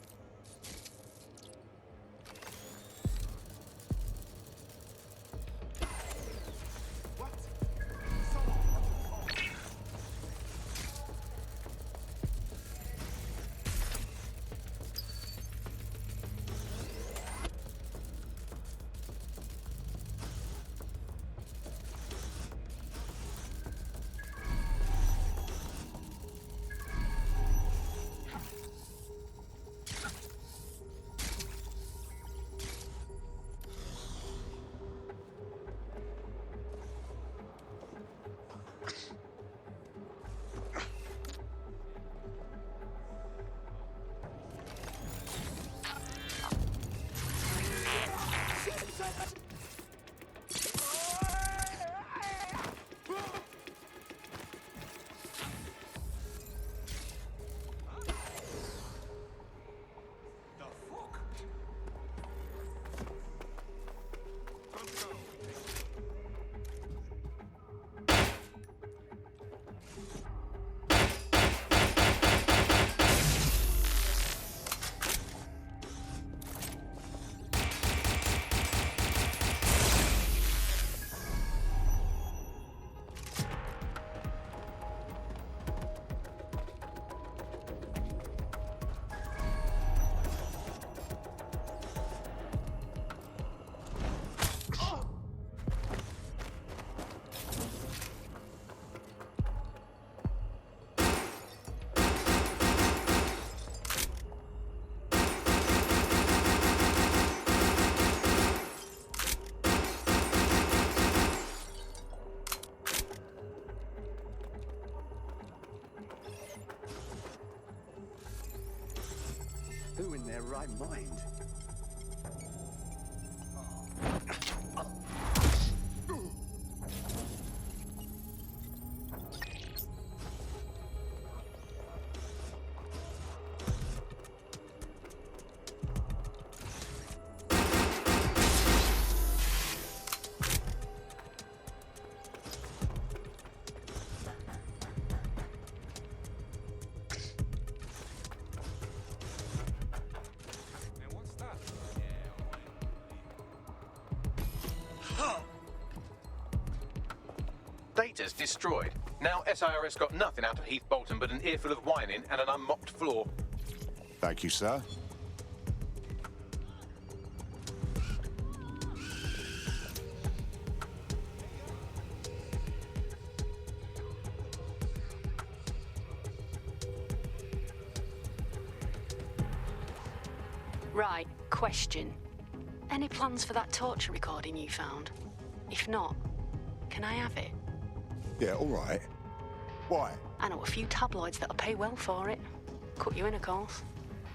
Who in their right mind? Data's destroyed. Now SIRS got nothing out of Heath Bolton but an earful of whining and an unmopped floor. Thank you, sir. Right, question. Any plans for that torture recording you found? If not, can I have it? Yeah, all right. Why? I know a few tabloids that'll pay well for it. Cut you in, of course.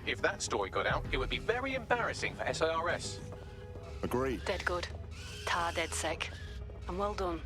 If that story got out, it would be very embarrassing for SIRS. Agreed. Dead good. Tar dead sec. And well done.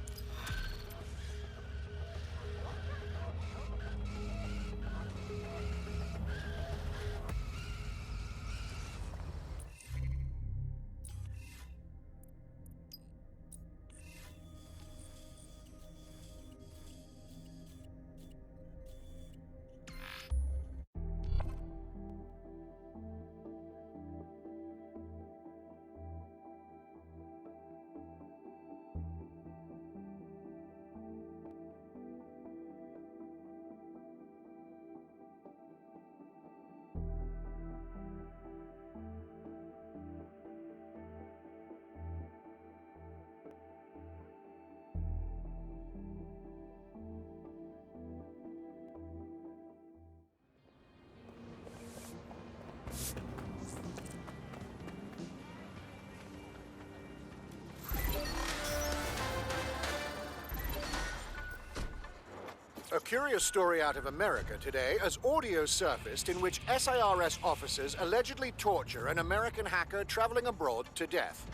A curious story out of America today as audio surfaced in which SIRS officers allegedly torture an American hacker traveling abroad to death.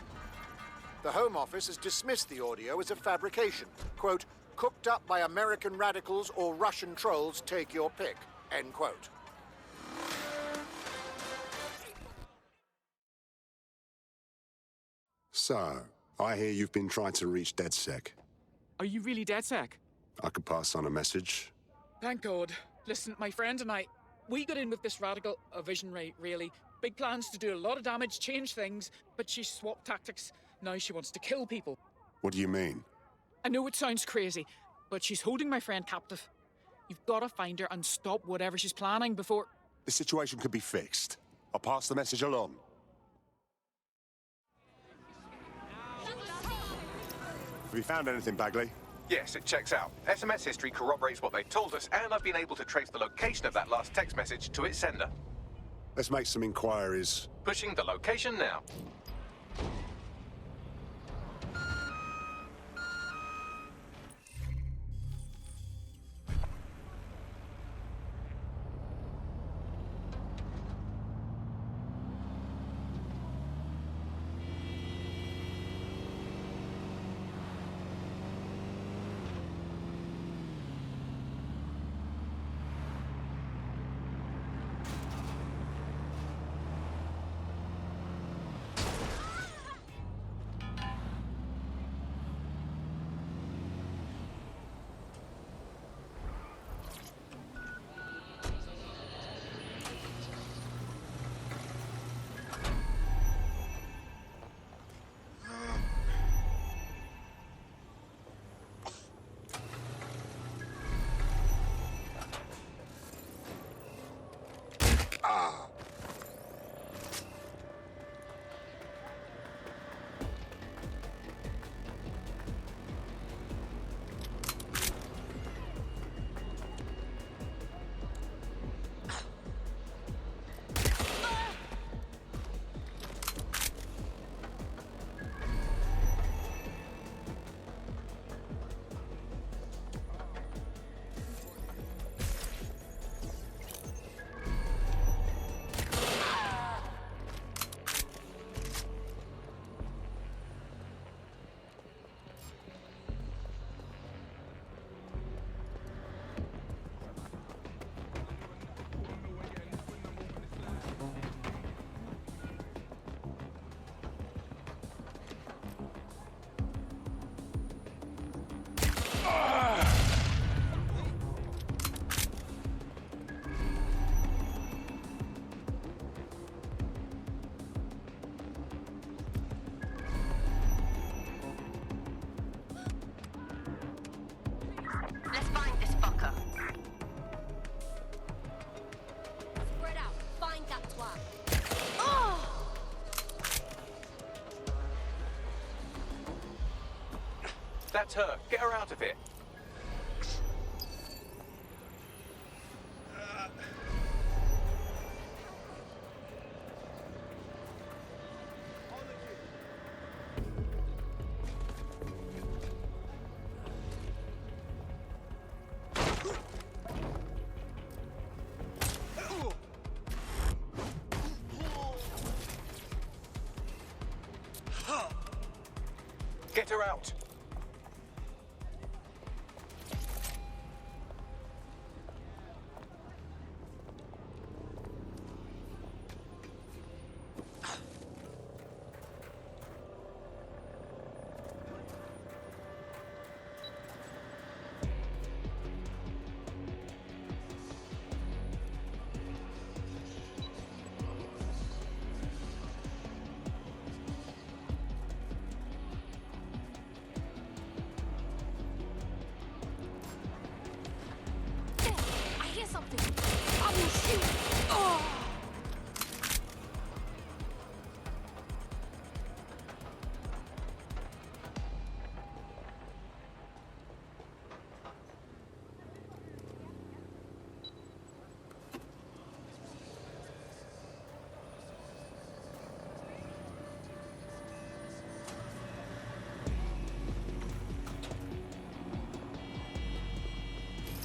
The Home Office has dismissed the audio as a fabrication. Quote, cooked up by American radicals or Russian trolls, take your pick. End quote. So, I hear you've been trying to reach DedSec. Are you really DedSec? I could pass on a message. Thank God. Listen, my friend and I, we got in with this radical, a visionary, really. Big plans to do a lot of damage, change things, but she swapped tactics. Now she wants to kill people. What do you mean? I know it sounds crazy, but she's holding my friend captive. You've got to find her and stop whatever she's planning before... The situation could be fixed. I'll pass the message along. Have you found anything, Bagley? Yes, it checks out. SMS history corroborates what they told us, and I've been able to trace the location of that last text message to its sender. Let's make some inquiries. Pushing the location now. That's her. Get her out of here. Get her out.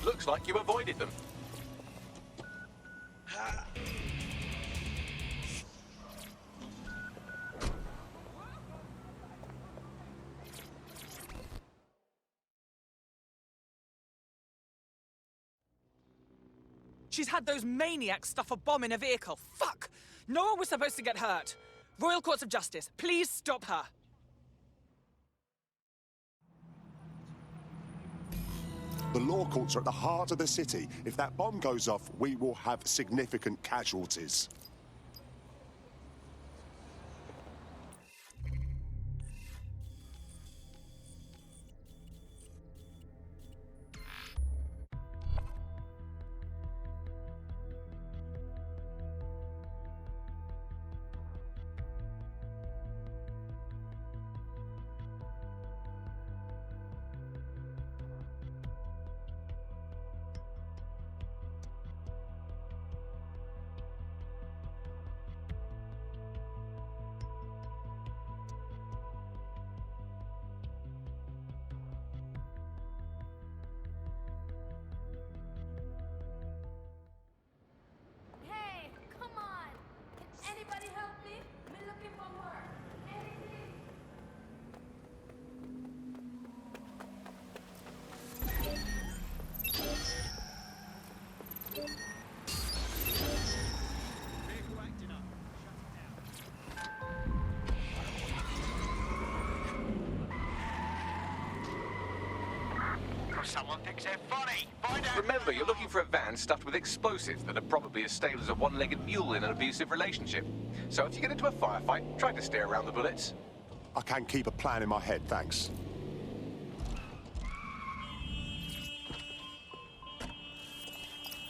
Looks like you avoided them. She's had those maniacs stuff a bomb in a vehicle. Fuck! No one was supposed to get hurt. Royal Courts of Justice, please stop her. The law courts are at the heart of the city. If that bomb goes off, we will have significant casualties. Someone thinks they're funny. Find out. Remember, you're looking for a van stuffed with explosives that are probably as stable as a one-legged mule in an abusive relationship. So if you get into a firefight, try to steer around the bullets. I can keep a plan in my head, thanks.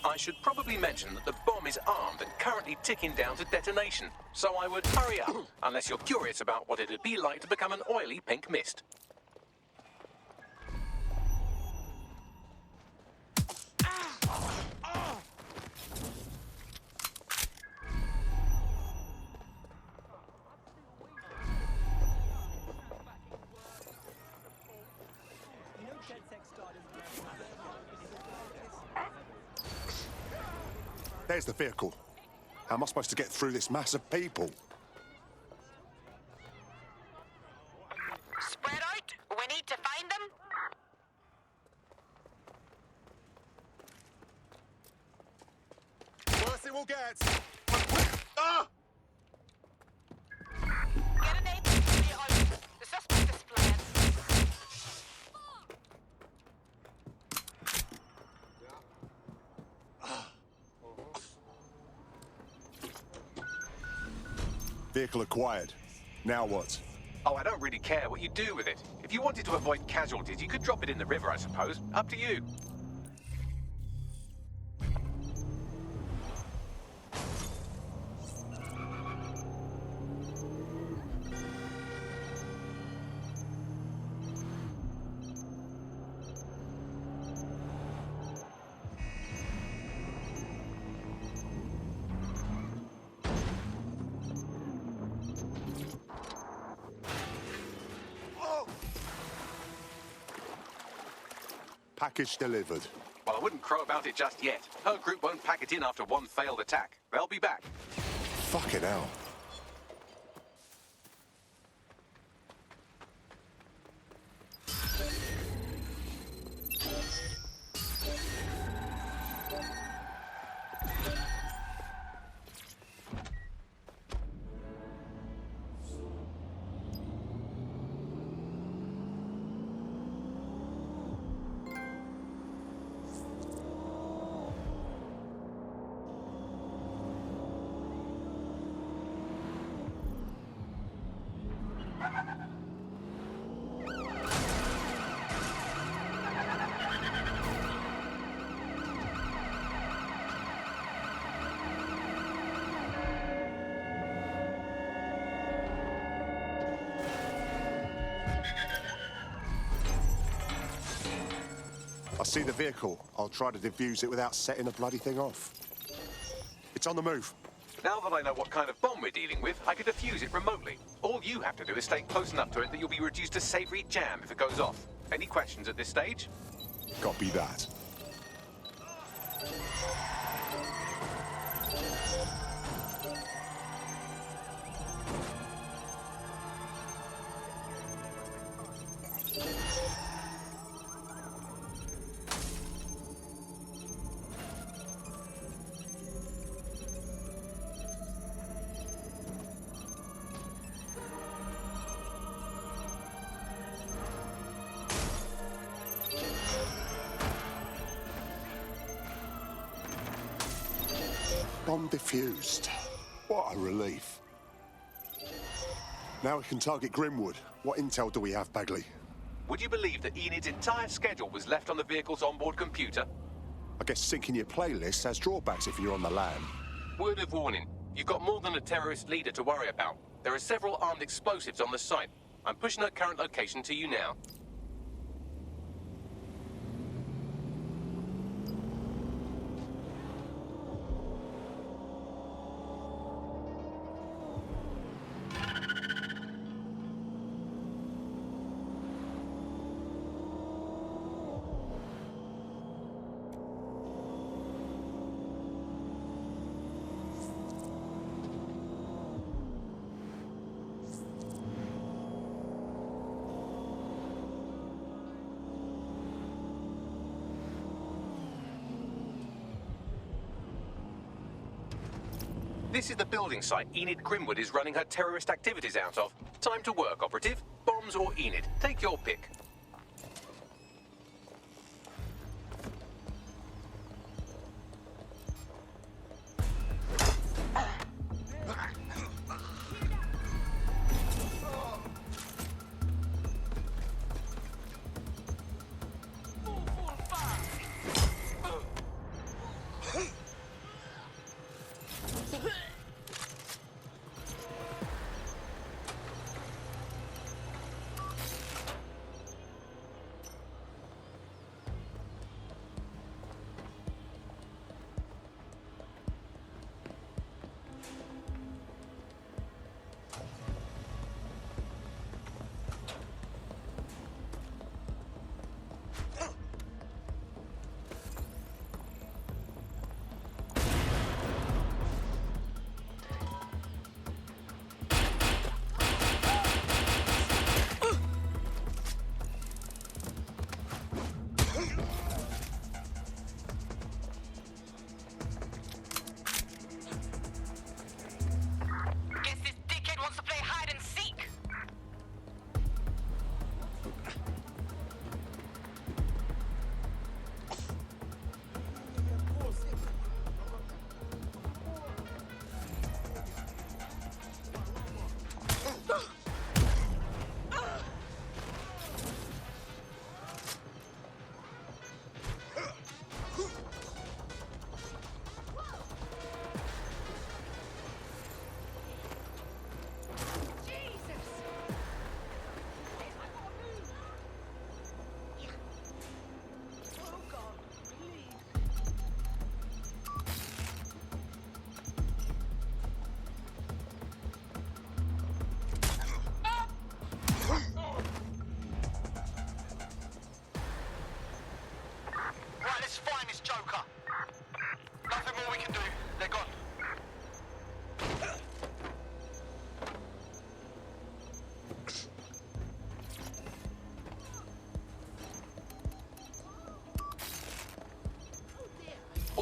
I should probably mention that the bomb is armed and currently ticking down to detonation. So I would hurry up, unless you're curious about what it'd be like to become an oily pink mist. There's the vehicle. How am I supposed to get through this mass of people? Spread out. We need to find them. Worst it will get. Ah! Get an aid. The suspect is fled. Vehicle acquired. Now what? Oh, I don't really care what you do with it. If you wanted to avoid casualties, you could drop it in the river, I suppose. Up to you. Package delivered. Well, I wouldn't crow about it just yet. Her group won't pack it in after one failed attack. They'll be back. Fucking hell. I see the vehicle. I'll try to defuse it without setting the bloody thing off. It's on the move. Now that I know what kind of bomb we're dealing with, I can defuse it remotely. All you have to do is stay close enough to it that you'll be reduced to savoury jam if it goes off. Any questions at this stage? Copy that. Bomb defused. What a relief. Now we can target Grimwood. What intel do we have, Bagley? Would you believe that Enid's entire schedule was left on the vehicle's onboard computer? I guess syncing your playlist has drawbacks if you're on the lam. Word of warning. You've got more than a terrorist leader to worry about. There are several armed explosives on the site. I'm pushing her current location to you now. This is the building site Enid Grimwood is running her terrorist activities out of. Time to work, operative. Bombs or Enid. Take your pick.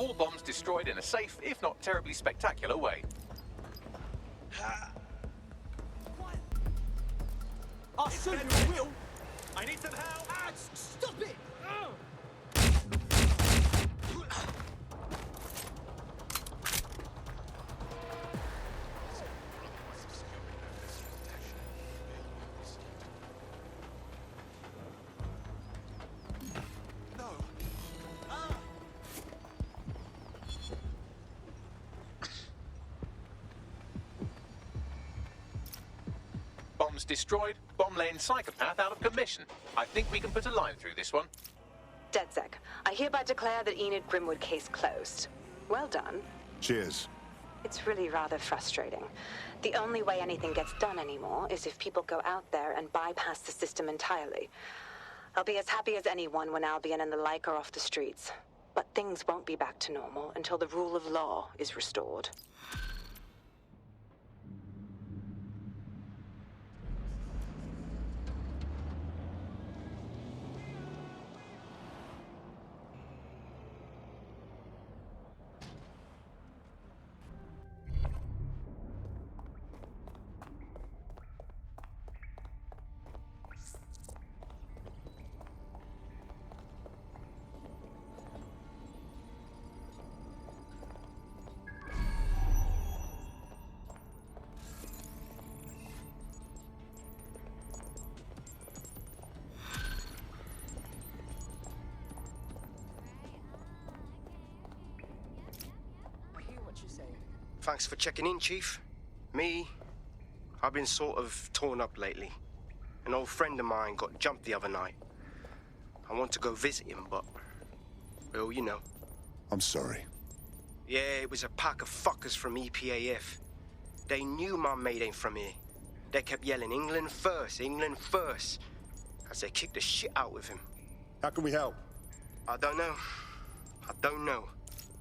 All bombs destroyed in a safe, if not terribly spectacular way. I'll show you a will. I need some help. Stop it! Bombs destroyed, bomb-laying psychopath out of commission. I think we can put a line through this one. DedSec, I hereby declare the Enid Grimwood case closed. Well done. Cheers. It's really rather frustrating. The only way anything gets done anymore is if people go out there and bypass the system entirely. I'll be as happy as anyone when Albion and the like are off the streets. But things won't be back to normal until the rule of law is restored. Thanks for checking in, Chief. I've been sort of torn up lately. An old friend of mine got jumped the other night. I want to go visit him, but... well, you know. I'm sorry. Yeah, it was a pack of fuckers from EPAF. They knew my mate ain't from here. They kept yelling, England first, as they kicked the shit out with him. How can we help? I don't know.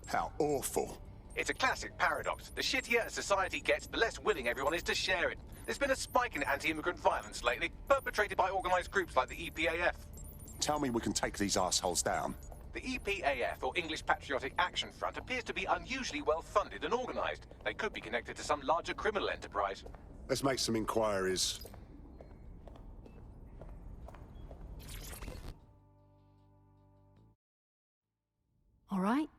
How awful. It's a classic paradox. The shittier a society gets, the less willing everyone is to share it. There's been a spike in anti-immigrant violence lately, perpetrated by organised groups like the EPAF. Tell me we can take these assholes down. The EPAF, or English Patriotic Action Front, appears to be unusually well funded and organised. They could be connected to some larger criminal enterprise. Let's make some inquiries. All right.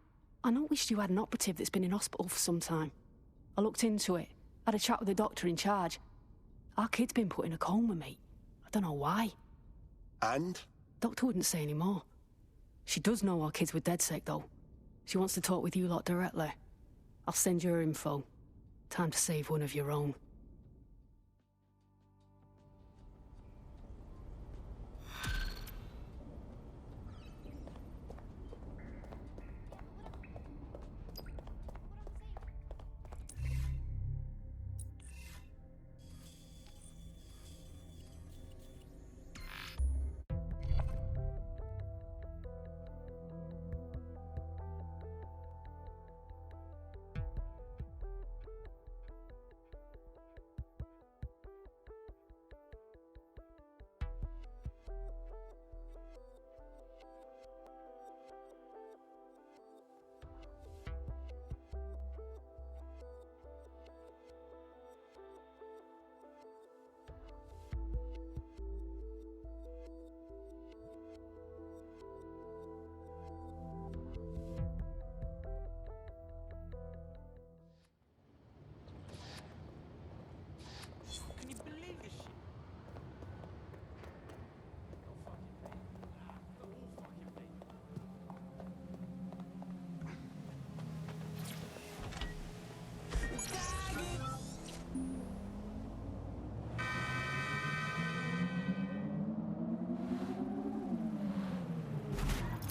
I noticed you had an operative that's been in hospital for some time. I looked into it, had a chat with the doctor in charge. Our kid's been put in a coma, mate. I don't know why. And? Doctor wouldn't say any more. She does know our kid's with DedSec, though. She wants to talk with you lot directly. I'll send you her info. Time to save one of your own.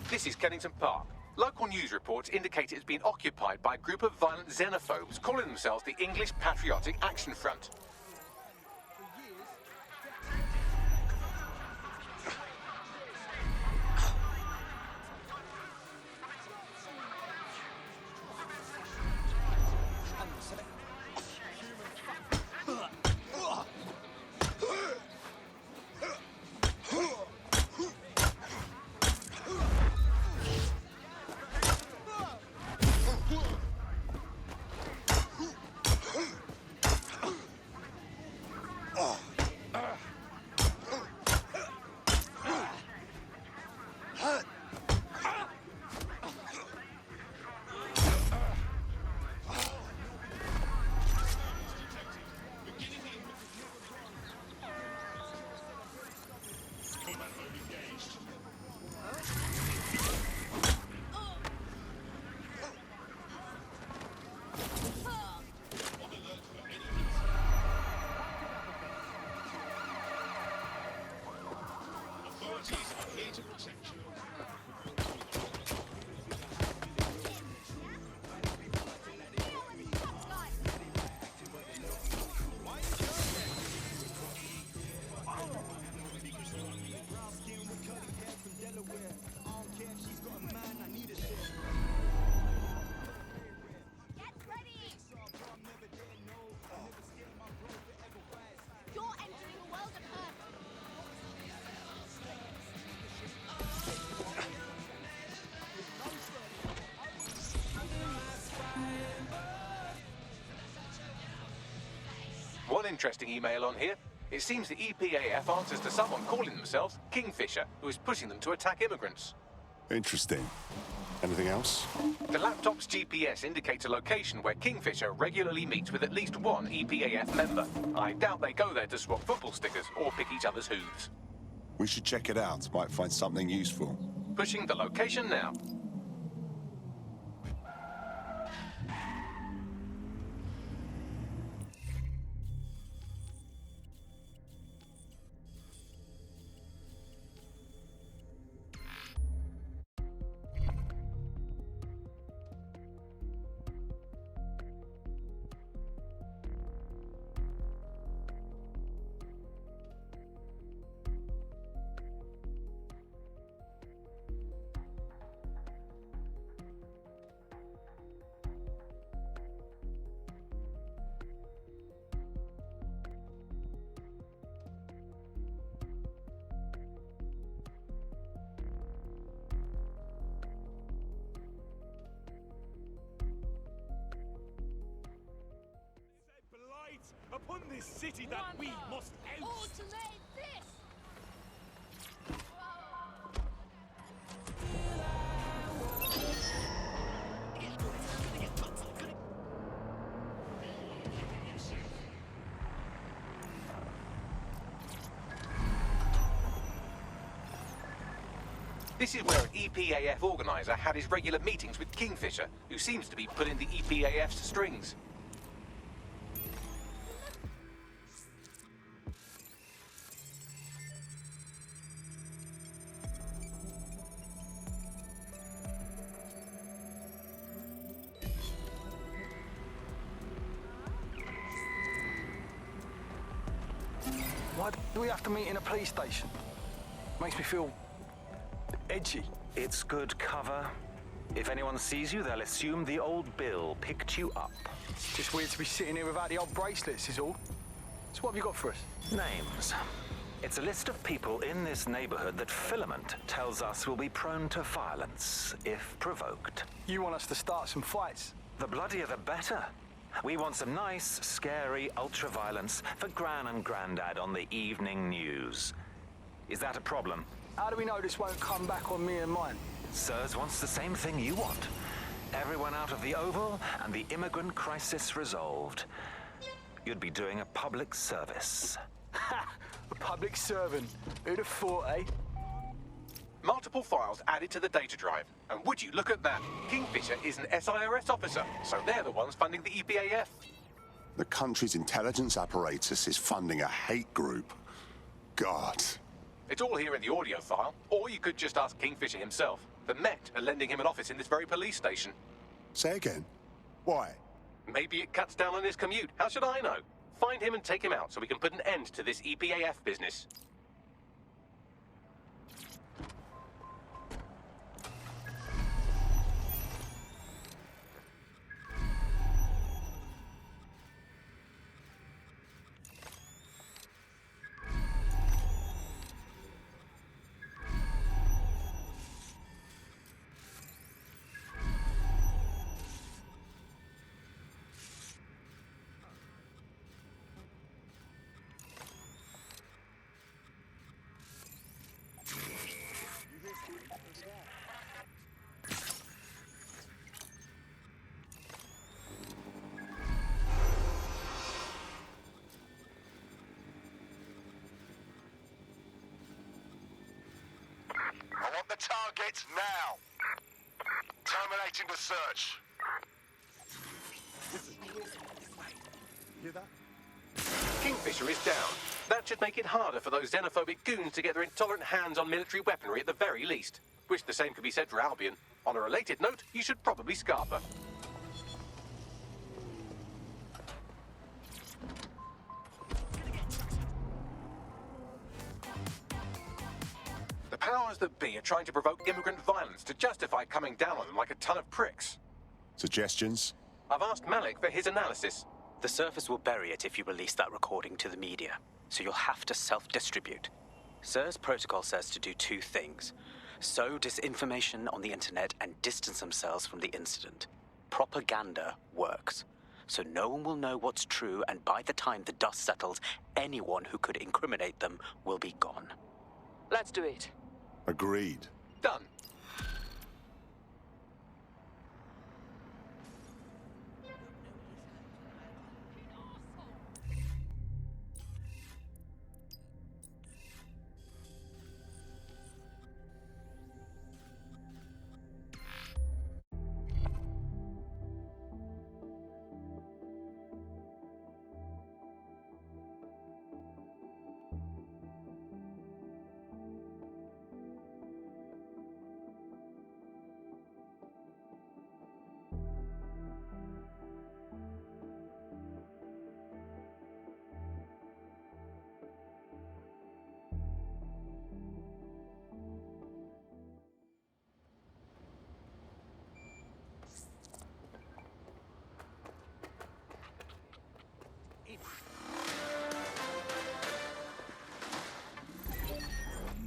This is Kennington Park. Local news reports indicate it's been occupied by a group of violent xenophobes calling themselves the English Patriotic Action Front. One interesting email on here. It seems the EPAF answers to someone calling themselves Kingfisher, who is pushing them to attack immigrants. Interesting. Anything else? The laptop's GPS indicates a location where Kingfisher regularly meets with at least one EPAF member. I doubt they go there to swap football stickers or pick each other's hooves. We should check it out. Might find something useful. Pushing the location now. Upon this city that we must oust. This is where an EPAF organizer had his regular meetings with Kingfisher, who seems to be pulling the EPAF's strings. Why do we have to meet in a police station? Makes me feel edgy. It's good cover. If anyone sees you, they'll assume the old Bill picked you up. It's just weird to be sitting here without the old bracelets is all. So what have you got for us? Names. It's a list of people in this neighborhood that Filament tells us will be prone to violence if provoked. You want us to start some fights? The bloodier the better. We want some nice, scary ultra-violence for Gran and Grandad on the evening news. Is that a problem? How do we know this won't come back on me and mine? Sirs wants the same thing you want. Everyone out of the Oval and the immigrant crisis resolved. You'd be doing a public service. Ha! A public servant. Who'd have thought, eh? Multiple files added to the data drive. And would you look at that? Kingfisher is an SIRS officer, so they're the ones funding the EPAF. The country's intelligence apparatus is funding a hate group. God. It's all here in the audio file, or you could just ask Kingfisher himself. The Met are lending him an office in this very police station. Say again. Why? Maybe it cuts down on his commute. How should I know? Find him and take him out so we can put an end to this EPAF business. I want the target now. Terminating the search. Hear that? Kingfisher is down. That should make it harder for those xenophobic goons to get their intolerant hands on military weaponry at the very least. Wish the same could be said for Albion. On a related note, you should probably scarp her. The powers that be are trying to provoke immigrant violence to justify coming down on them like a ton of pricks. Suggestions? I've asked Malik for his analysis. The service will bury it if you release that recording to the media, so you'll have to self-distribute. SIR's protocol says to do two things: sow disinformation on the internet and distance themselves from the incident. Propaganda works, so no one will know what's true, and by the time the dust settles, anyone who could incriminate them will be gone. Let's do it. Agreed. Done.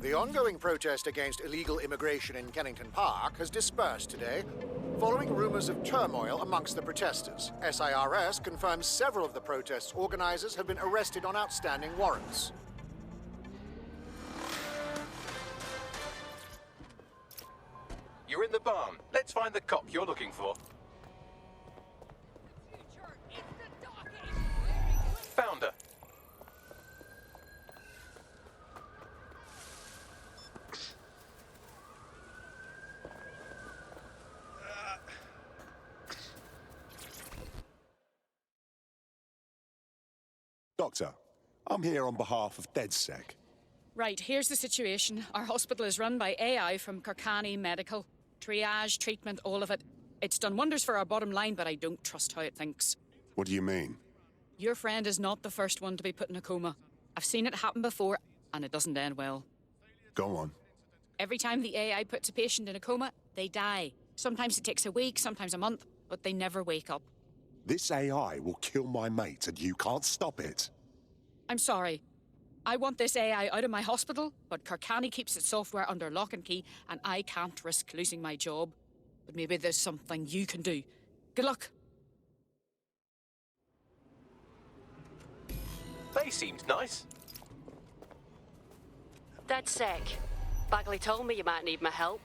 The ongoing protest against illegal immigration in Kennington Park has dispersed today, following rumors of turmoil amongst the protesters. SIRS confirms several of the protest's organizers have been arrested on outstanding warrants. You're in the barn. Let's find the cop you're looking for. Found her. Doctor, I'm here on behalf of DedSec. Right, here's the situation. Our hospital is run by AI from Kirkani Medical. Triage, treatment, all of it. It's done wonders for our bottom line, but I don't trust how it thinks. What do you mean? Your friend is not the first one to be put in a coma. I've seen it happen before, and it doesn't end well. Go on. Every time the AI puts a patient in a coma, they die. Sometimes it takes a week, sometimes a month, but they never wake up. This AI will kill my mate, and you can't stop it. I'm sorry. I want this AI out of my hospital, but Kirkani keeps its software under lock and key, and I can't risk losing my job. But maybe there's something you can do. Good luck. They seemed nice. DedSec. Bagley told me you might need my help.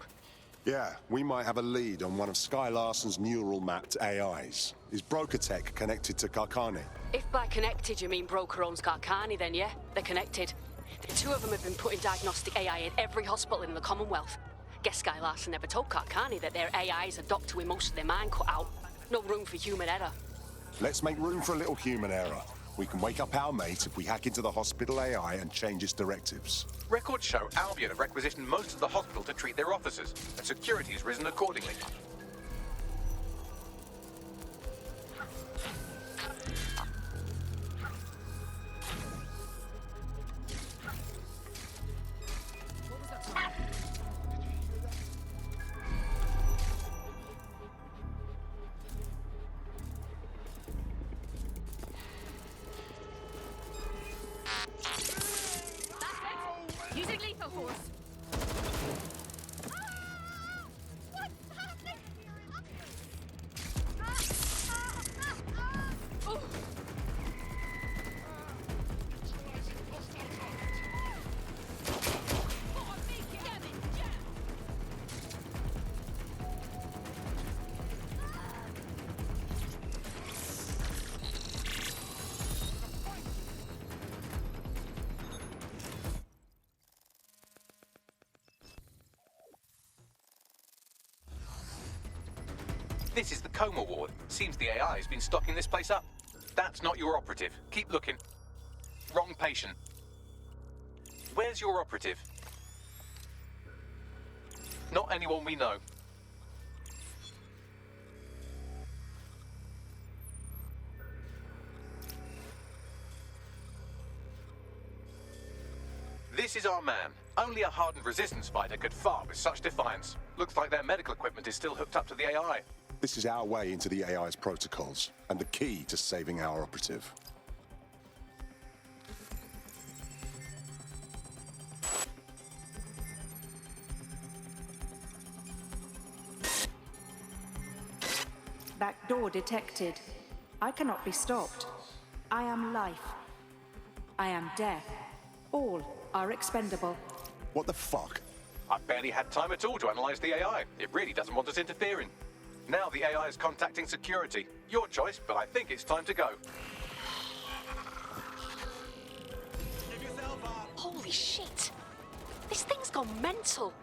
Yeah, we might have a lead on one of Sky Larson's neural-mapped AIs. Is Broker Tech connected to Kirkani? If by connected you mean Broker owns Kirkani, then yeah, they're connected. The two of them have been putting diagnostic AI in every hospital in the Commonwealth. Guess Sky Larson never told Kirkani that their AIs are doctor with most of their mind cut out. No room for human error. Let's make room for a little human error. We can wake up our mate if we hack into the hospital AI and change its directives. Records show Albion have requisitioned most of the hospital to treat their officers, and security has risen accordingly. Using lethal force. This is the coma ward. Seems the AI's been stocking this place up. That's not your operative. Keep looking. Wrong patient. Where's your operative? Not anyone we know. This is our man. Only a hardened resistance fighter could fart with such defiance. Looks like their medical equipment is still hooked up to the AI. This is our way into the AI's protocols, and the key to saving our operative. Backdoor detected. I cannot be stopped. I am life. I am death. All are expendable. What the fuck? I barely had time at all to analyze the AI. It really doesn't want us interfering. Now the AI is contacting security. Your choice, but I think it's time to go. Holy shit! This thing's gone mental.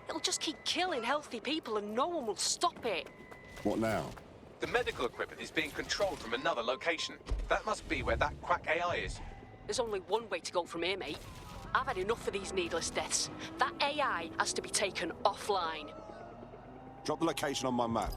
It'll just keep killing healthy people and no one will stop it. What now? The medical equipment is being controlled from another location. That must be where that quack AI is. There's only one way to go from here, mate. I've had enough of these needless deaths. That AI has to be taken offline. Drop the location on my map.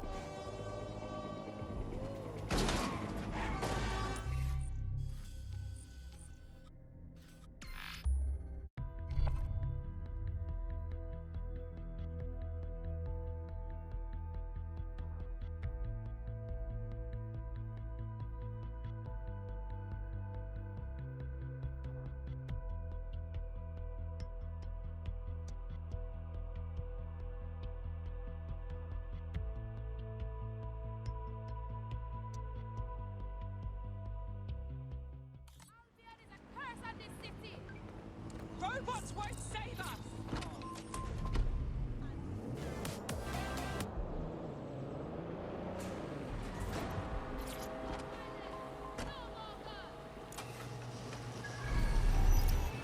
Robots won't save us!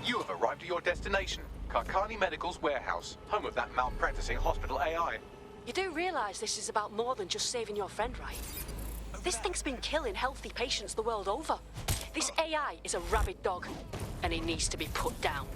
You have arrived at your destination, Karkani Medical's warehouse, home of that malpracticing hospital AI. You do realise this is about more than just saving your friend, right? This thing's been killing healthy patients the world over. This AI is a rabid dog, and it needs to be put down.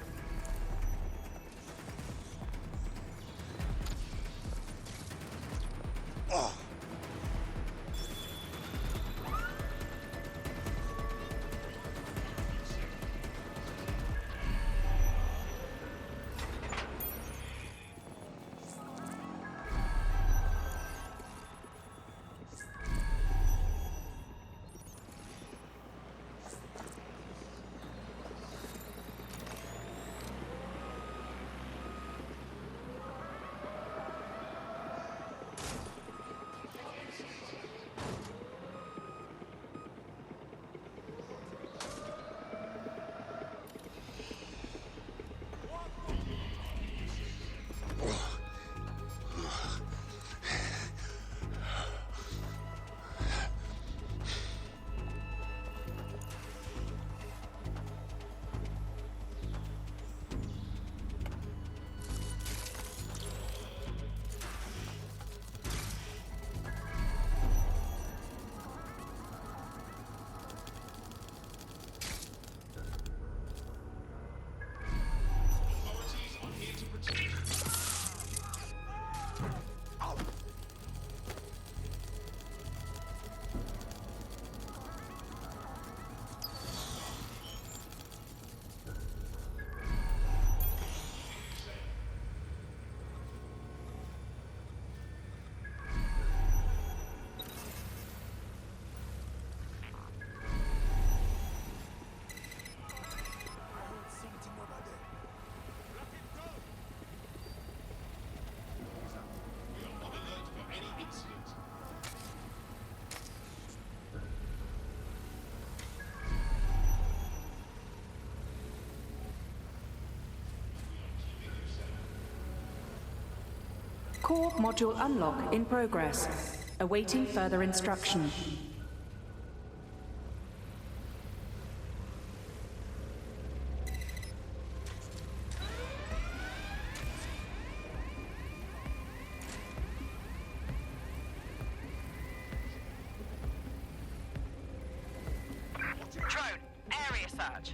Core module unlock in progress. Awaiting further instruction. Drone, area search.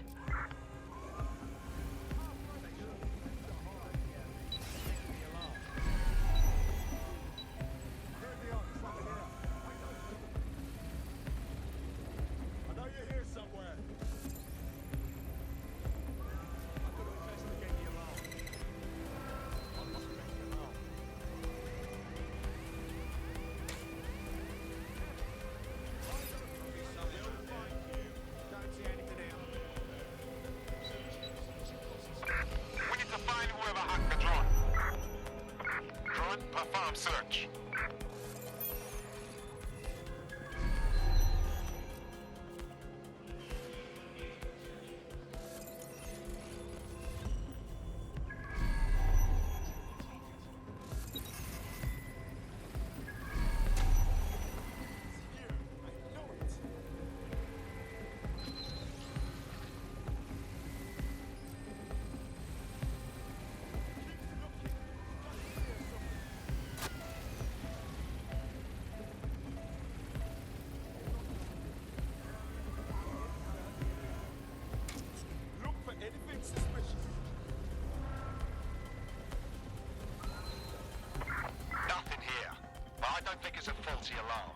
emergency alarm.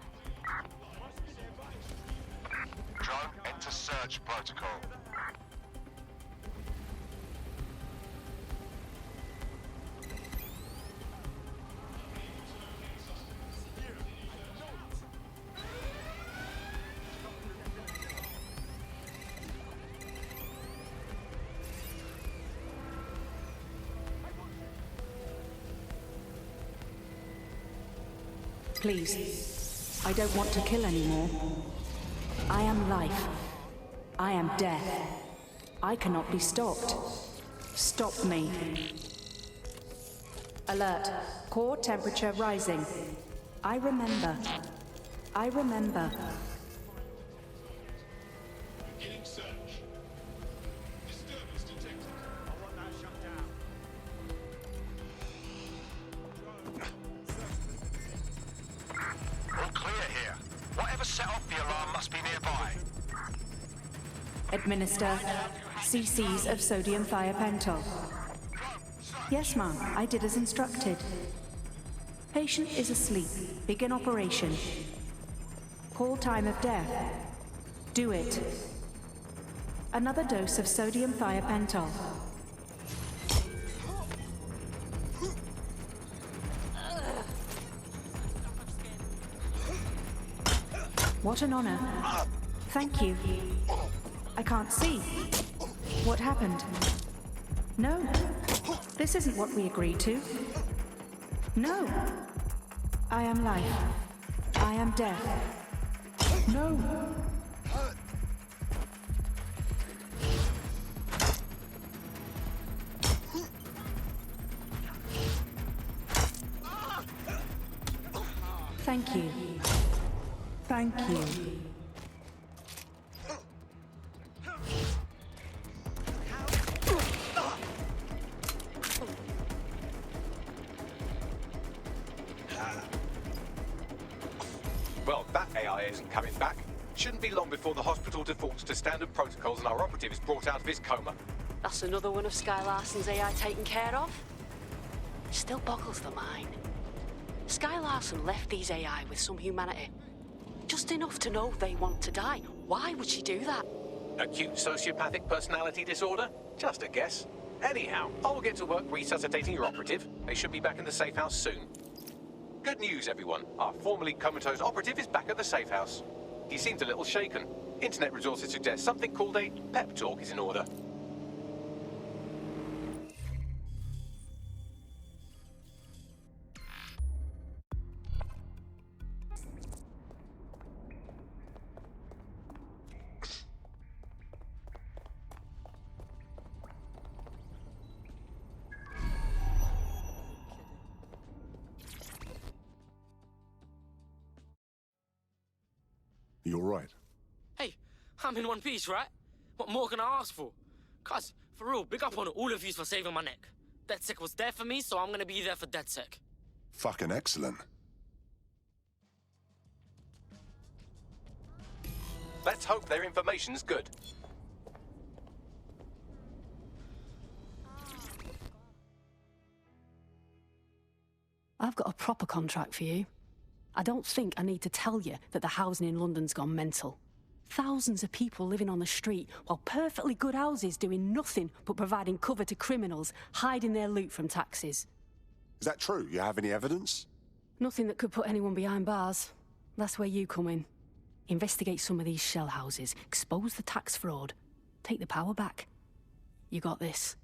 Drone, enter search protocol. Please, I don't want to kill anymore. I am life. I am death. I cannot be stopped. Stop me. Alert. Core temperature rising. I remember. I remember. Beginning search. Disturbance detected. I want that shut down. All clear here. Whatever set off the alarm must be nearby. Administer cc's of sodium thiopental. Yes, ma'am. I did as instructed. Patient is asleep. Begin operation. Call time of death. Do it. Another dose of sodium thiopental. What an honor. Thank you. I can't see. What happened? No. This isn't what we agreed to. No. I am life. I am death. No. Thank you. Thank you. Well, that AI isn't coming back. Shouldn't be long before the hospital defaults to standard protocols and our operative is brought out of his coma. That's another one of Sky Larson's AI taken care of. Still boggles the mind. Sky Larson left these AI with some humanity. Just enough to know they want to die. Why would she do that? Acute sociopathic personality disorder? Just a guess. Anyhow, I'll get to work resuscitating your operative. They should be back in the safe house soon. Good news, everyone. Our formerly comatose operative is back at the safe house. He seemed a little shaken. Internet resources suggest something called a pep talk is in order. You're right. Hey, I'm in one piece, right? What more can I ask for? Cuz, for real, big up on all of you for saving my neck. DedSec was there for me, so I'm gonna be there for DedSec. Fucking excellent. Let's hope their information's good. I've got a proper contract for you. I don't think I need to tell you that the housing in London's gone mental. Thousands of people living on the street, while perfectly good houses doing nothing but providing cover to criminals, hiding their loot from taxes. Is that true? You have any evidence? Nothing that could put anyone behind bars. That's where you come in. Investigate some of these shell houses, expose the tax fraud, take the power back. You got this.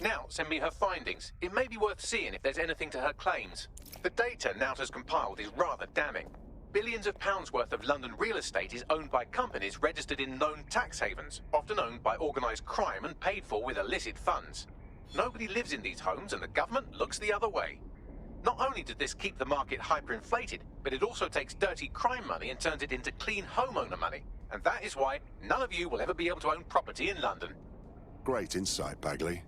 Now, send me her findings. It may be worth seeing if there's anything to her claims. The data Nowt has compiled is rather damning. Billions of pounds worth of London real estate is owned by companies registered in known tax havens, often owned by organised crime and paid for with illicit funds. Nobody lives in these homes and the government looks the other way. Not only did this keep the market hyperinflated, but it also takes dirty crime money and turns it into clean homeowner money. And that is why none of you will ever be able to own property in London. Great insight, Bagley.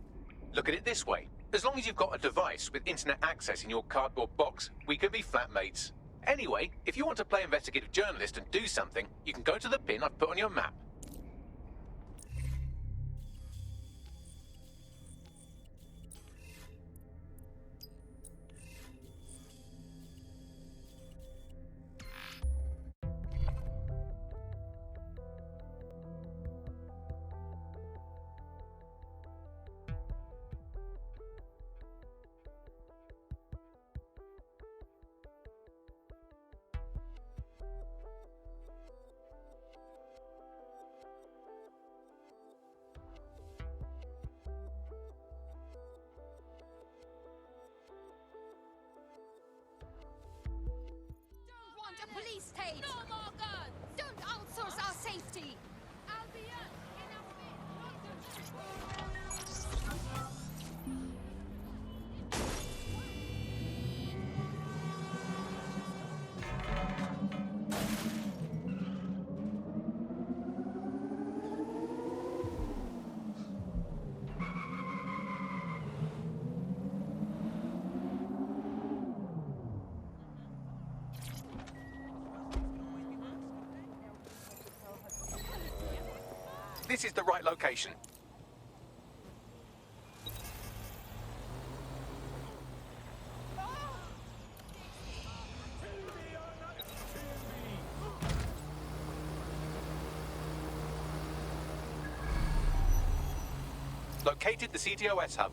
Look at it this way. As long as you've got a device with internet access in your cardboard box, we can be flatmates. Anyway, if you want to play investigative journalist and do something, you can go to the pin I've put on your map. A police state! No more guns! Don't outsource our safety! Albion, This is the right location. Located the CTOS hub.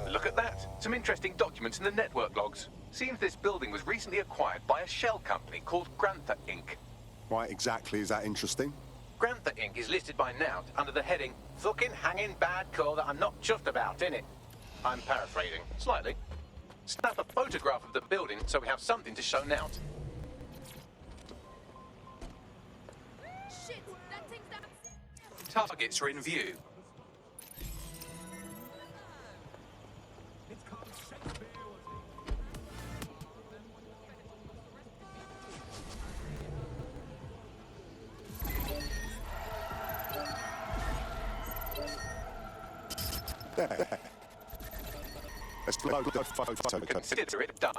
Look at that. Some interesting documents in the network logs. Seems this building was recently acquired by a shell company called Grantha Inc. Why exactly is that interesting? Grantha Inc. is listed by Nowt under the heading, "Fucking hanging bad call that I'm not chuffed about, innit?" I'm paraphrasing, slightly. Snap a photograph of the building so we have something to show Nowt. shit! That thing's that... Targets are in view. There. Let's load the photo. Consider it done.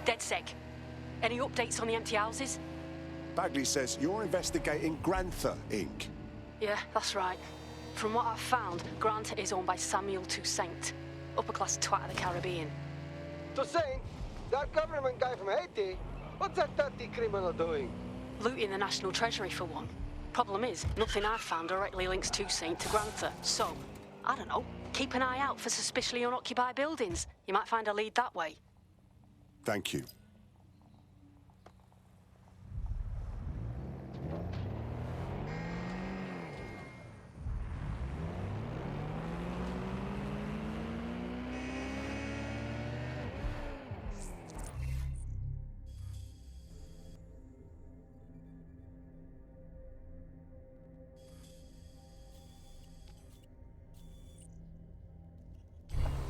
DedSec. Any updates on the empty houses? Bagley says you're investigating Grantha Inc. Yeah, that's right. From what I've found, Grant is owned by Samuel Toussaint, upper-class twat of the Caribbean. Toussaint? That government guy from Haiti? What's that dirty criminal doing? Looting the National Treasury, for one. Problem is, nothing I've found directly links Toussaint to Grantha, so, I don't know, keep an eye out for suspiciously unoccupied buildings. You might find a lead that way. Thank you.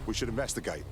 We should investigate.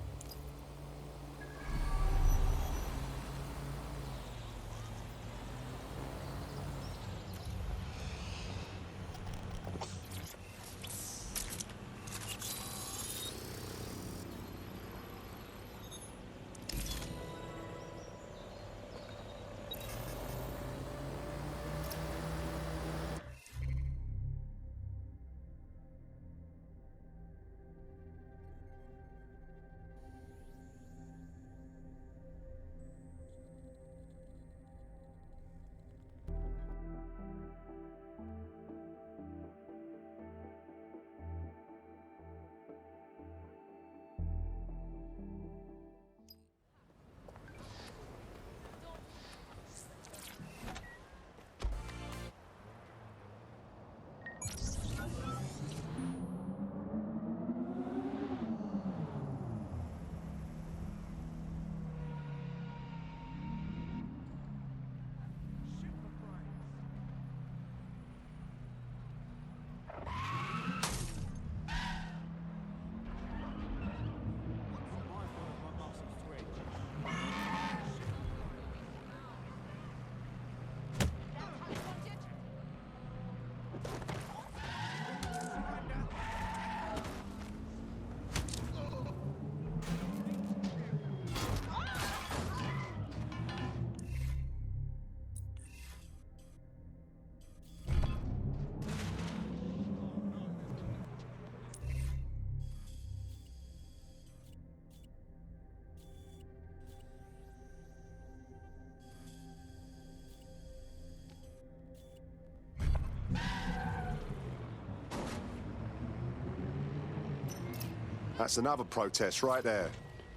That's another protest right there.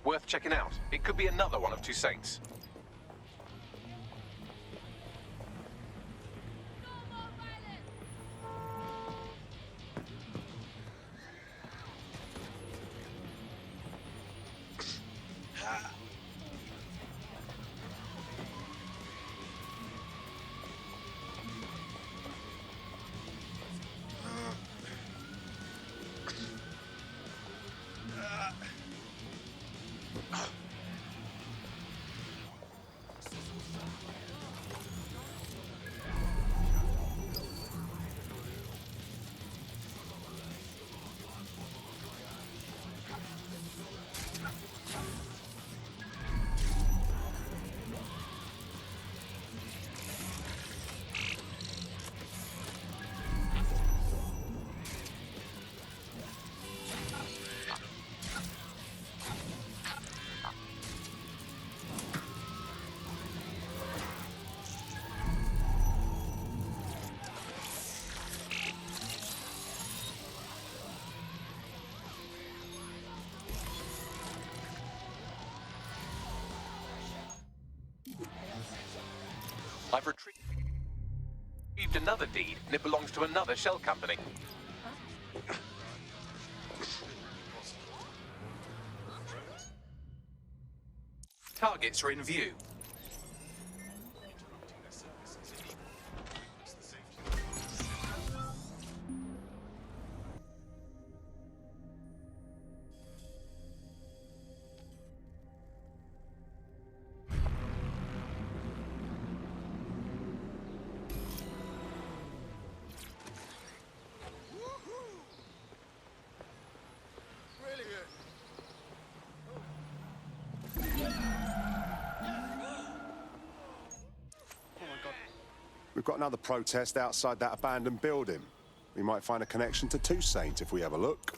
Worth checking out. It could be another one of Two Saints. I've retrieved another deed, and it belongs to another shell company. Targets are in view. We've got another protest outside that abandoned building. We might find a connection to Two Saints if we have a look.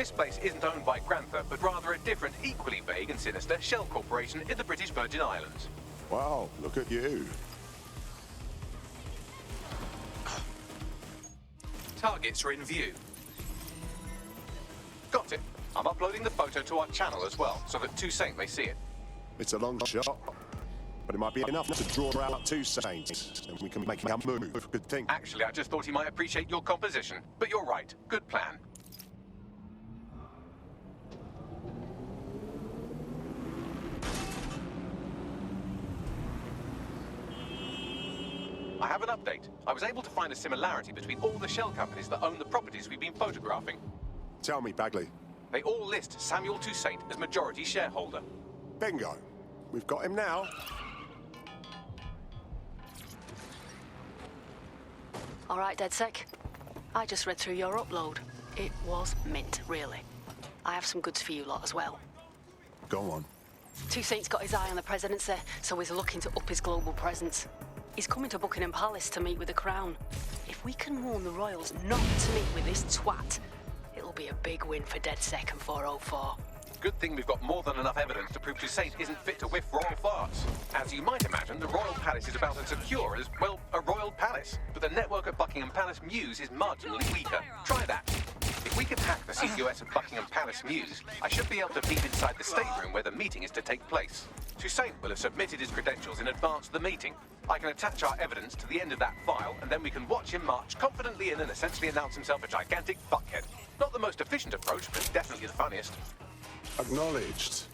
This place isn't owned by Grantha, but rather a different, equally vague and sinister shell corporation in the British Virgin Islands. Wow, look at you. Targets are in view. Got it. I'm uploading the photo to our channel as well, so that Two Saint may see it. It's a long shot, but it might be enough to draw out Two Saints, and we can make a move. Good thing. Actually, I just thought he might appreciate your composition, but you're right. Good plan. I have an update. I was able to find a similarity between all the shell companies that own the properties we've been photographing. Tell me, Bagley. They all list Samuel Toussaint as majority shareholder. Bingo. We've got him now. All right, DedSec. I just read through your upload. It was mint, really. I have some goods for you lot as well. Go on. Toussaint's got his eye on the presidency, so he's looking to up his global presence. He's coming to Buckingham Palace to meet with the Crown. If we can warn the royals not to meet with this twat, it'll be a big win for DedSec and 404. Good thing we've got more than enough evidence to prove Toussaint isn't fit to whiff royal farts. As you might imagine, the royal palace is about as secure as, well, a royal palace. But the network at Buckingham Palace Mews is marginally weaker. Try that. If If we can hack the CCOS of Buckingham Palace Mews, I should be able to peep inside the stateroom where the meeting is to take place. Toussaint will have submitted his credentials in advance of the meeting. I can attach our evidence to the end of that file, and then we can watch him march confidently in and essentially announce himself a gigantic fuckhead. Not the most efficient approach, but definitely the funniest. Acknowledged.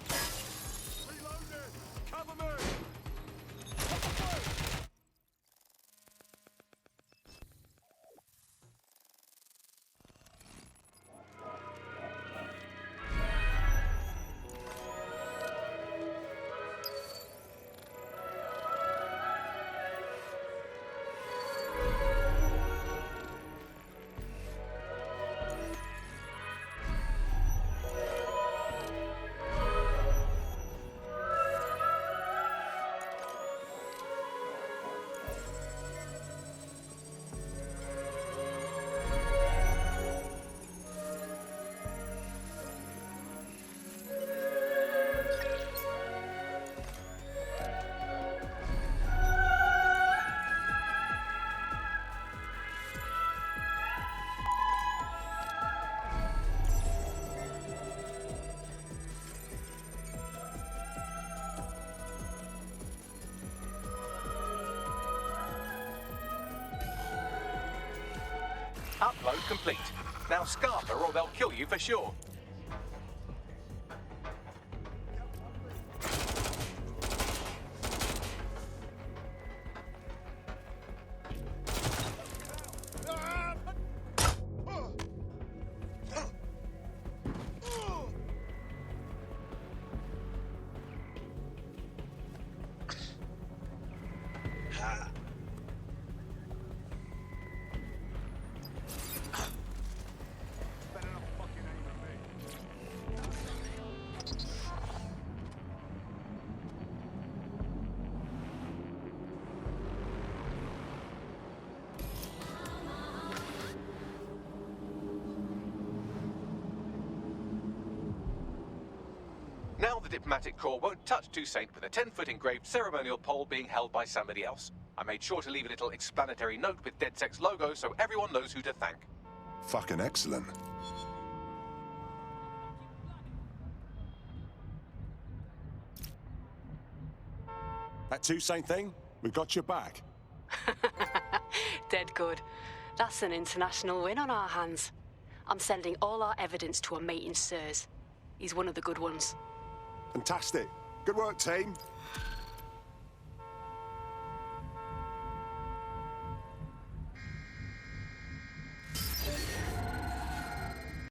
Upload complete. Now scarper or they'll kill you for sure. Now the diplomatic corps won't touch Toussaint with a 10-foot engraved ceremonial pole being held by somebody else. I made sure to leave a little explanatory note with DedSec's logo so everyone knows who to thank. Fucking excellent. That Toussaint thing? We've got your back. Dead good. That's an international win on our hands. I'm sending all our evidence to a mate in SIRS. He's one of the good ones. Fantastic. Good work, team.